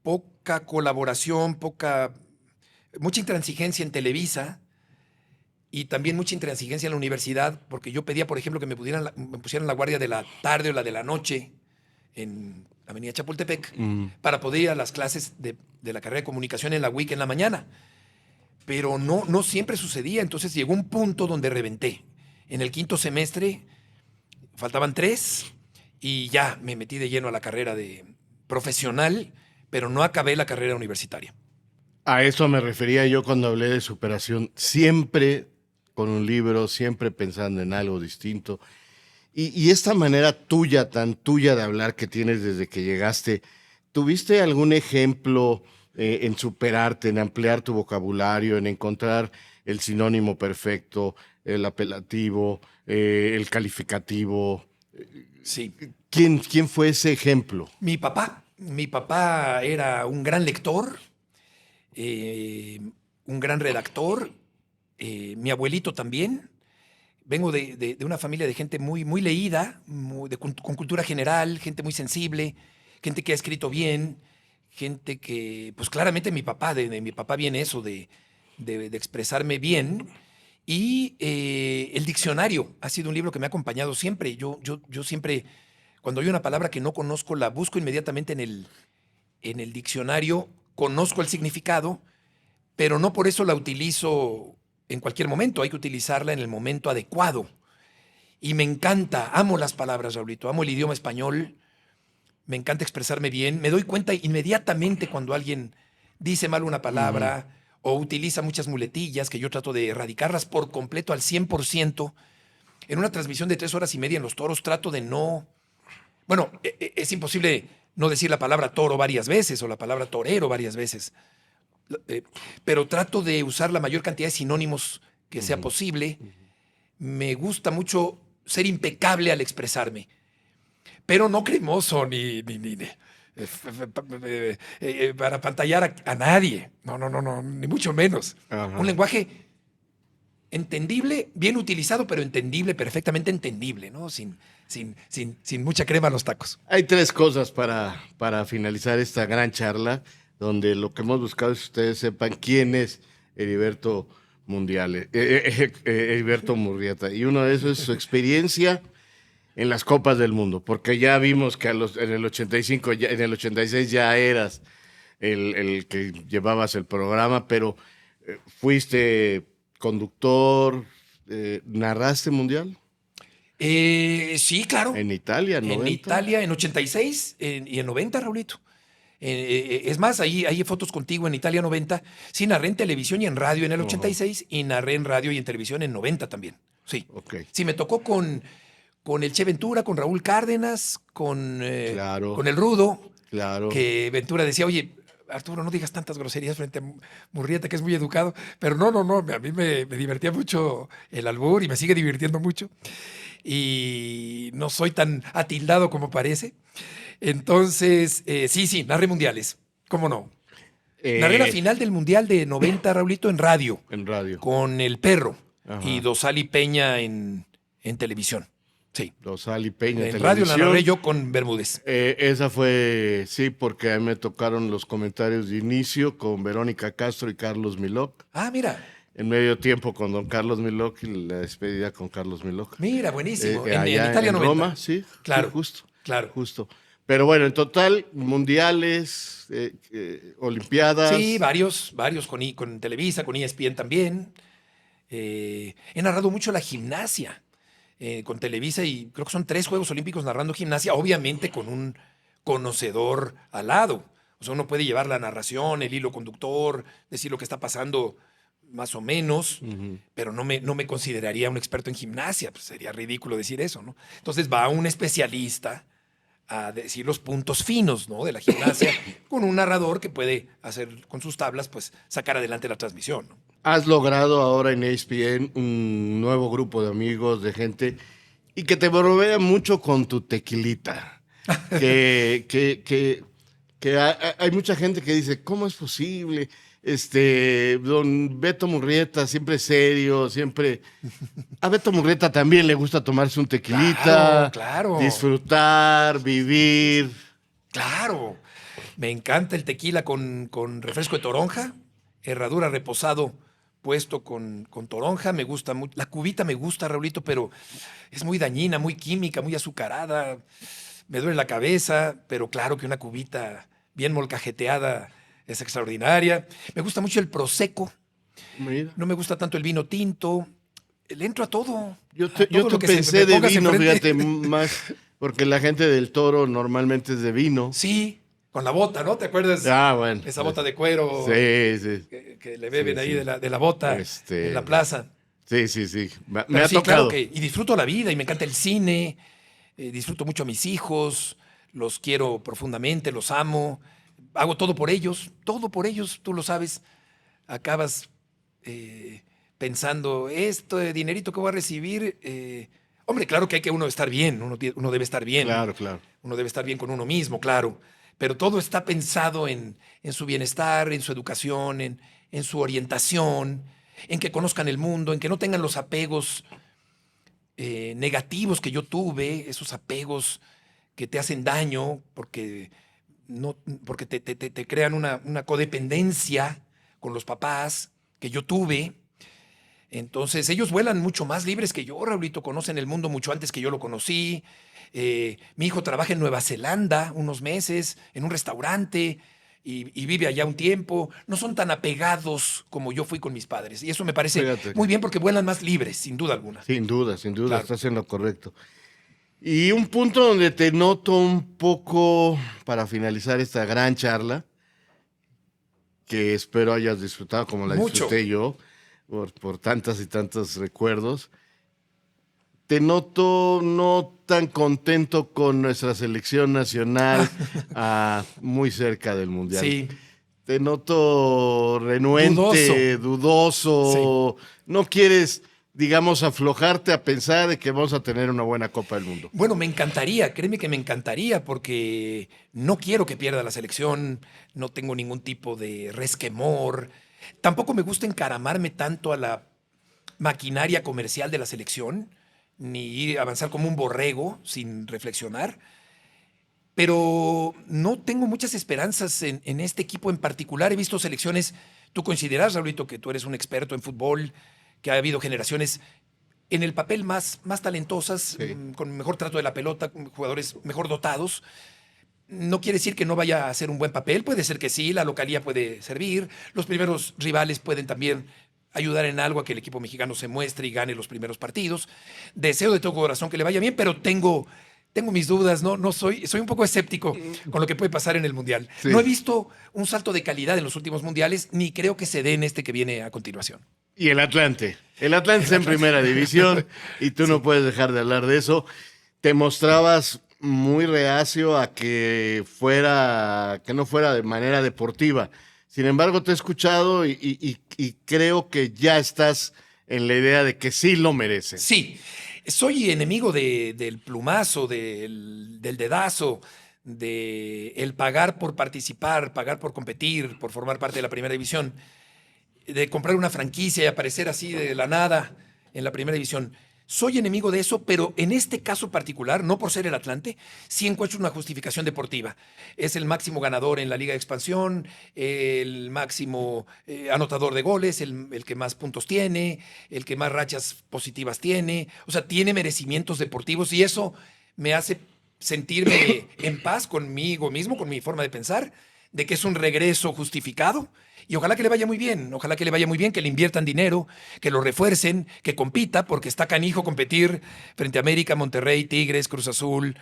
poca colaboración, mucha intransigencia en Televisa y también mucha intransigencia en la universidad, porque yo pedía, por ejemplo, que me pusieran la guardia de la tarde o la de la noche en Avenida Chapultepec para poder ir a las clases de la carrera de comunicación en la UIC en la mañana. Pero no siempre sucedía, entonces llegó un punto donde reventé. En el quinto semestre faltaban 3 y ya me metí de lleno a la carrera de profesional, pero no acabé la carrera universitaria. A eso me refería yo cuando hablé de superación, siempre con un libro, siempre pensando en algo distinto. Y esta manera tuya, tan tuya de hablar que tienes desde que llegaste, ¿tuviste algún ejemplo en superarte, en ampliar tu vocabulario, en encontrar el sinónimo perfecto, el apelativo, el calificativo? Sí. ¿Quién fue ese ejemplo? Mi papá era un gran lector, un gran redactor, mi abuelito también. Vengo de una familia de gente muy, muy leída, con cultura general, gente muy sensible, gente que ha escrito bien, gente que, pues claramente de mi papá viene eso de expresarme bien. Y el diccionario ha sido un libro que me ha acompañado siempre. Yo siempre, cuando hay una palabra que no conozco, la busco inmediatamente en el diccionario, conozco el significado, pero no por eso la utilizo en cualquier momento, hay que utilizarla en el momento adecuado. Y me encanta, amo las palabras, Raulito, amo el idioma español, me encanta expresarme bien, me doy cuenta inmediatamente cuando alguien dice mal una palabra o utiliza muchas muletillas que yo trato de erradicarlas por completo al 100%. En una transmisión de 3 horas y media en Los Toros trato de no... Bueno, es imposible no decir la palabra toro varias veces o la palabra torero varias veces. Pero trato de usar la mayor cantidad de sinónimos que sea posible. Me gusta mucho ser impecable al expresarme, pero no cremoso ni para pantallar a nadie. No, ni mucho menos. Ajá. Un lenguaje entendible, bien utilizado, pero entendible, perfectamente entendible, ¿no? Sin mucha crema a los tacos. Hay 3 cosas para finalizar esta gran charla, donde lo que hemos buscado es que ustedes sepan quién es Heriberto Heriberto Murrieta. Y uno de esos es su experiencia en las Copas del Mundo, porque ya vimos que en el 85, en el 86 ya eras el que llevabas el programa, pero fuiste conductor, ¿narraste mundial? Sí, claro. En Italia, ¿no? En Italia, en 86 y en 90, Raulito. Es más, ahí hay fotos contigo en Italia 90. Sí, narré en televisión y en radio en el 86 y narré en radio y en televisión en 90 también. Sí. Okay. Sí, me tocó con el Che Ventura, con Raúl Cárdenas, con el Rudo. Claro. Que Ventura decía, oye, Arturo, no digas tantas groserías frente a Murrieta, que es muy educado. Pero no, a mí me divertía mucho el albur y me sigue divirtiendo mucho. Y no soy tan atildado como parece. Entonces, sí, narré mundiales. ¿Cómo no? Narré la final del Mundial de 90, Raulito, en radio. En radio. Con El Perro. Ajá. Y Dosal y Peña en televisión. Sí. Dosal y Peña en radio la narré yo con Bermúdez. Esa fue, sí, porque a mí me tocaron los comentarios de inicio con Verónica Castro y Carlos Milok. Ah, mira. En medio tiempo con don Carlos Milok y la despedida con Carlos Milok. Mira, buenísimo. En Allá Italia 90. Roma, sí. Claro. Sí, justo. Claro. Justo. Pero bueno, en total, mundiales, olimpiadas. Sí, varios con Televisa, con ESPN también. He narrado mucho la gimnasia con Televisa y creo que son 3 Juegos Olímpicos narrando gimnasia, obviamente con un conocedor al lado. O sea, uno puede llevar la narración, el hilo conductor, decir lo que está pasando más o menos, pero no me consideraría un experto en gimnasia, pues sería ridículo decir eso, ¿no? Entonces va un especialista a decir los puntos finos, ¿no?, de la gimnasia con un narrador que puede hacer con sus tablas, pues sacar adelante la transmisión, ¿no? Has logrado ahora en ESPN un nuevo grupo de amigos, de gente, y que te brovea mucho con tu tequilita. que que hay mucha gente que dice, ¿cómo es posible? Don Beto Murrieta, siempre serio, siempre... A Beto Murrieta también le gusta tomarse un tequilita, Claro. disfrutar, vivir. Claro. Me encanta el tequila con refresco de toronja, herradura reposado puesto con toronja. Me gusta mucho. La cubita me gusta, Raulito, pero es muy dañina, muy química, muy azucarada. Me duele la cabeza, pero claro que una cubita bien molcajeteada es extraordinaria. Me gusta mucho el prosecco. Mira. No me gusta tanto el vino tinto. Le entro a todo. Yo A te todo lo que se me pensé de pongas vino, enfrente. fíjate, más, porque la gente del Toro normalmente es de vino. Sí, con la bota, ¿no? ¿Te acuerdas? Ah, bueno. Esa bota de cuero Sí, sí. que le beben Sí, ahí sí. de la bota en la plaza. Sí, sí, sí. Me Pero ha sí, tocado. claro y disfruto la vida y me encanta el cine, disfruto mucho a mis hijos, los quiero profundamente, los amo, hago todo por ellos, tú lo sabes. Acabas pensando, este dinerito que voy a recibir, hombre, claro que hay que uno estar bien, uno debe estar bien. Claro, claro. Uno debe estar bien con uno mismo, claro, pero todo está pensado en su bienestar, en su educación, en su orientación, en que conozcan el mundo, en que no tengan los apegos negativos que yo tuve, esos apegos que te hacen daño porque, no, porque te crean una codependencia con los papás que yo tuve. Entonces, ellos vuelan mucho más libres que yo, Raulito, conocen el mundo mucho antes que yo lo conocí. Mi hijo trabaja en Nueva Zelanda unos meses, en un restaurante, y vive allá un tiempo. No son tan apegados como yo fui con mis padres. Y eso me parece Fíjate. muy bien porque vuelan más libres, sin duda alguna. Sin duda, Claro. estás en lo correcto. Y un punto donde te noto un poco, para finalizar esta gran charla, que espero hayas disfrutado como la Mucho. disfruté yo, por tantas y tantos recuerdos. Te noto no tan contento con nuestra selección nacional muy cerca del Mundial. Sí, Te noto renuente, dudoso. No quieres, digamos, aflojarte a pensar de que vamos a tener una buena Copa del Mundo. bueno, me encantaría, créeme que me encantaría, porque no quiero que pierda la selección, no tengo ningún tipo de resquemor. Tampoco me gusta encaramarme tanto a la maquinaria comercial de la selección, ni avanzar como un borrego sin reflexionar. Pero no tengo muchas esperanzas en este equipo en particular. He visto selecciones, tú coincidirás, Raulito, que tú eres un experto en fútbol, que ha habido generaciones en el papel más talentosas, Sí. con mejor trato de la pelota, con jugadores mejor dotados. No quiere decir que no vaya a hacer un buen papel, puede ser que sí, la localía puede servir, los primeros rivales pueden también ayudar en algo a que el equipo mexicano se muestre y gane los primeros partidos. Deseo de todo corazón que le vaya bien, pero tengo mis dudas, no soy un poco escéptico con lo que puede pasar en el Mundial. Sí. No he visto un salto de calidad en los últimos mundiales, ni creo que se dé en este que viene a continuación. Y el Atlante. El Atlante está en primera división y tú no puedes dejar de hablar de eso. Te mostrabas muy reacio a que no fuera de manera deportiva. Sin embargo, te he escuchado y creo que ya estás en la idea de que sí lo mereces. Sí, soy enemigo del plumazo, del dedazo, del pagar por participar, pagar por competir, por formar parte de la primera división, de comprar una franquicia y aparecer así de la nada en la primera división. Soy enemigo de eso, pero en este caso particular, no por ser el Atlante, sí encuentro una justificación deportiva. Es el máximo ganador en la Liga de Expansión, el máximo anotador de goles, el que más puntos tiene, el que más rachas positivas tiene. O sea, tiene merecimientos deportivos y eso me hace sentirme en paz conmigo mismo, con mi forma de pensar, de que es un regreso justificado. Y ojalá que le vaya muy bien, que le inviertan dinero, que lo refuercen, que compita, porque está canijo competir frente a América, Monterrey, Tigres, Cruz Azul,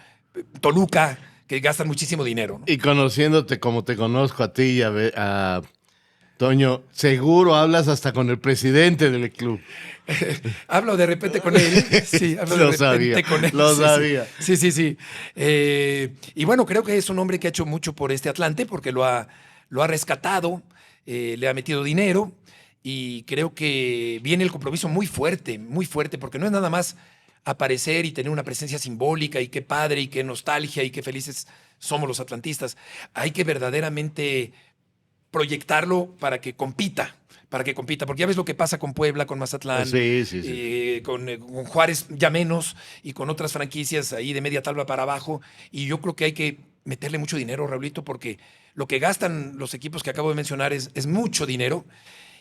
Toluca, que gastan muchísimo dinero, ¿no? Y conociéndote como te conozco a ti y a Toño, seguro hablas hasta con el presidente del club. Hablo de repente con él. Sí, hablo Lo de repente sabía, con él. lo Sí, sabía. Sí. Y bueno, creo que es un hombre que ha hecho mucho por este Atlante porque lo ha rescatado, le ha metido dinero y creo que viene el compromiso muy fuerte, porque no es nada más aparecer y tener una presencia simbólica, y qué padre, y qué nostalgia, y qué felices somos los atlantistas. Hay que verdaderamente proyectarlo para que compita, porque ya ves lo que pasa con Puebla, con Mazatlán, Sí, sí, sí. con Juárez ya menos, y con otras franquicias ahí de media tabla para abajo, y yo creo que hay que meterle mucho dinero, Raulito, porque lo que gastan los equipos que acabo de mencionar es mucho dinero,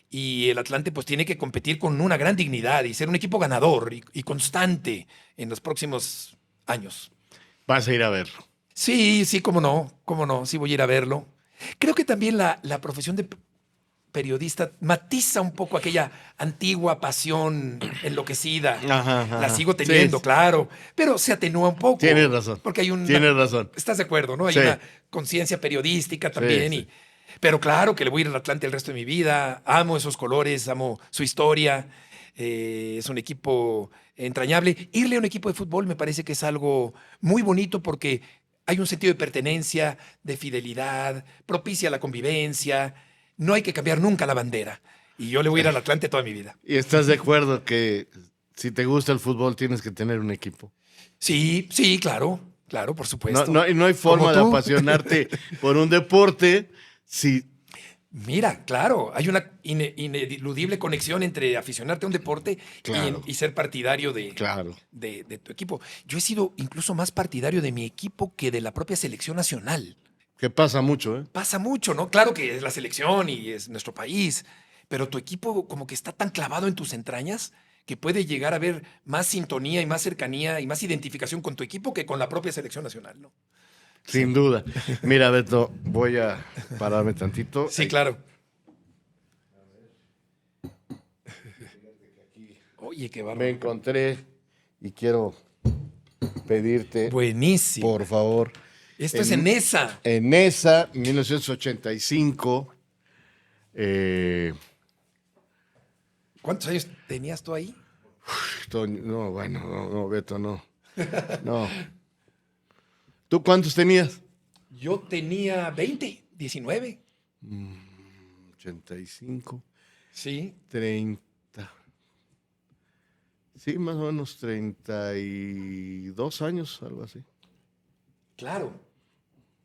y el Atlante pues tiene que competir con una gran dignidad y ser un equipo ganador y constante en los próximos años. Vas a ir a verlo. Sí, sí, cómo no, sí voy a ir a verlo. Creo que también la profesión de periodista matiza un poco aquella antigua pasión enloquecida. Ajá, ajá. La sigo teniendo, Sí, claro, pero se atenúa un poco. Tienes razón. Porque hay Tienes razón. ¿Estás de acuerdo, no? Hay Sí. una conciencia periodística también. sí. Pero claro que le voy a ir al Atlante el resto de mi vida. Amo esos colores, amo su historia. Es un equipo entrañable. Irle a un equipo de fútbol me parece que es algo muy bonito porque hay un sentido de pertenencia, de fidelidad, propicia la convivencia. No hay que cambiar nunca la bandera. Y yo le voy a ir al Atlante toda mi vida. ¿Y estás de acuerdo que si te gusta el fútbol tienes que tener un equipo? Sí, sí, claro, por supuesto. No hay forma Como de tú. apasionarte por un deporte si... Mira, claro, hay una ineludible conexión entre aficionarte a un deporte Claro. y ser partidario Claro. de tu equipo. Yo he sido incluso más partidario de mi equipo que de la propia selección nacional. Que pasa mucho, ¿eh? Pasa mucho, ¿no? Claro que es la selección y es nuestro país, pero tu equipo como que está tan clavado en tus entrañas que puede llegar a haber más sintonía y más cercanía y más identificación con tu equipo que con la propia selección nacional, ¿no? Sin duda. Mira, Beto, voy a pararme tantito. Sí, claro. Oye, qué Me bárbaro. encontré y quiero pedirte, Buenísimo. por favor, Esto es en esa. en esa 1985, ¿Cuántos años tenías tú ahí? no, bueno, no, Beto, no. No. ¿Tú cuántos tenías? Yo tenía 20, 19. 85, Sí. 30. Sí, más o menos 32 años, algo así. Claro.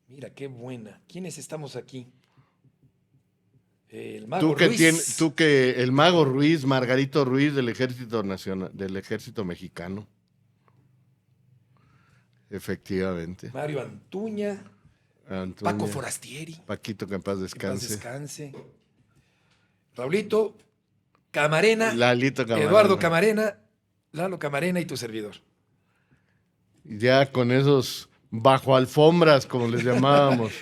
Mira, qué buena. ¿Quiénes estamos aquí? El Mago Ruiz. Tú que el Mago Ruiz, Margarito Ruiz del Ejército Nacional, del Ejército Mexicano. Efectivamente. Mario Antuña. Antonio, Paco Forastieri. Paquito, que en paz Que en paz descanse. descanse. Raulito Camarena. Lalito Camarena. Eduardo Camarena. Lalo Camarena y tu servidor. Ya con esos bajo alfombras, como les llamábamos.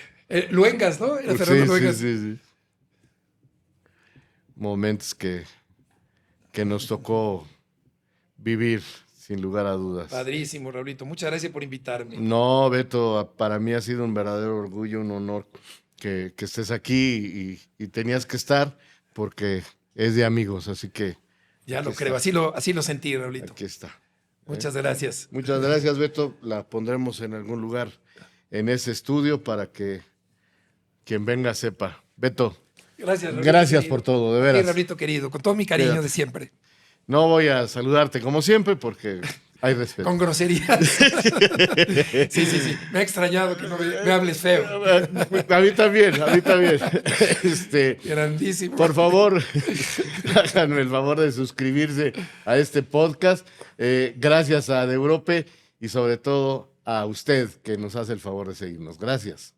Luengas, ¿no? Era Fernando Luengas. sí. Momentos que nos tocó vivir, sin lugar a dudas. Padrísimo, Raulito. Muchas gracias por invitarme. No, Beto, para mí ha sido un verdadero orgullo, un honor que estés aquí y tenías que estar porque es de amigos, así que Ya lo Aquí creo, está. así lo sentí, Raulito. aquí está. Muchas gracias. Muchas gracias, Beto. La pondremos en algún lugar en ese estudio para que quien venga sepa. Beto, Gracias, Raulito, gracias querido. por todo, de Sí, veras. Raulito querido, con todo mi cariño Cuídate. de siempre. No voy a saludarte como siempre porque hay respeto. Con groserías. Sí. Me ha extrañado que no me hables feo. A mí también. Grandísimo. Por favor, háganme el favor de suscribirse a este podcast. Gracias a De Europe y sobre todo a usted que nos hace el favor de seguirnos. Gracias.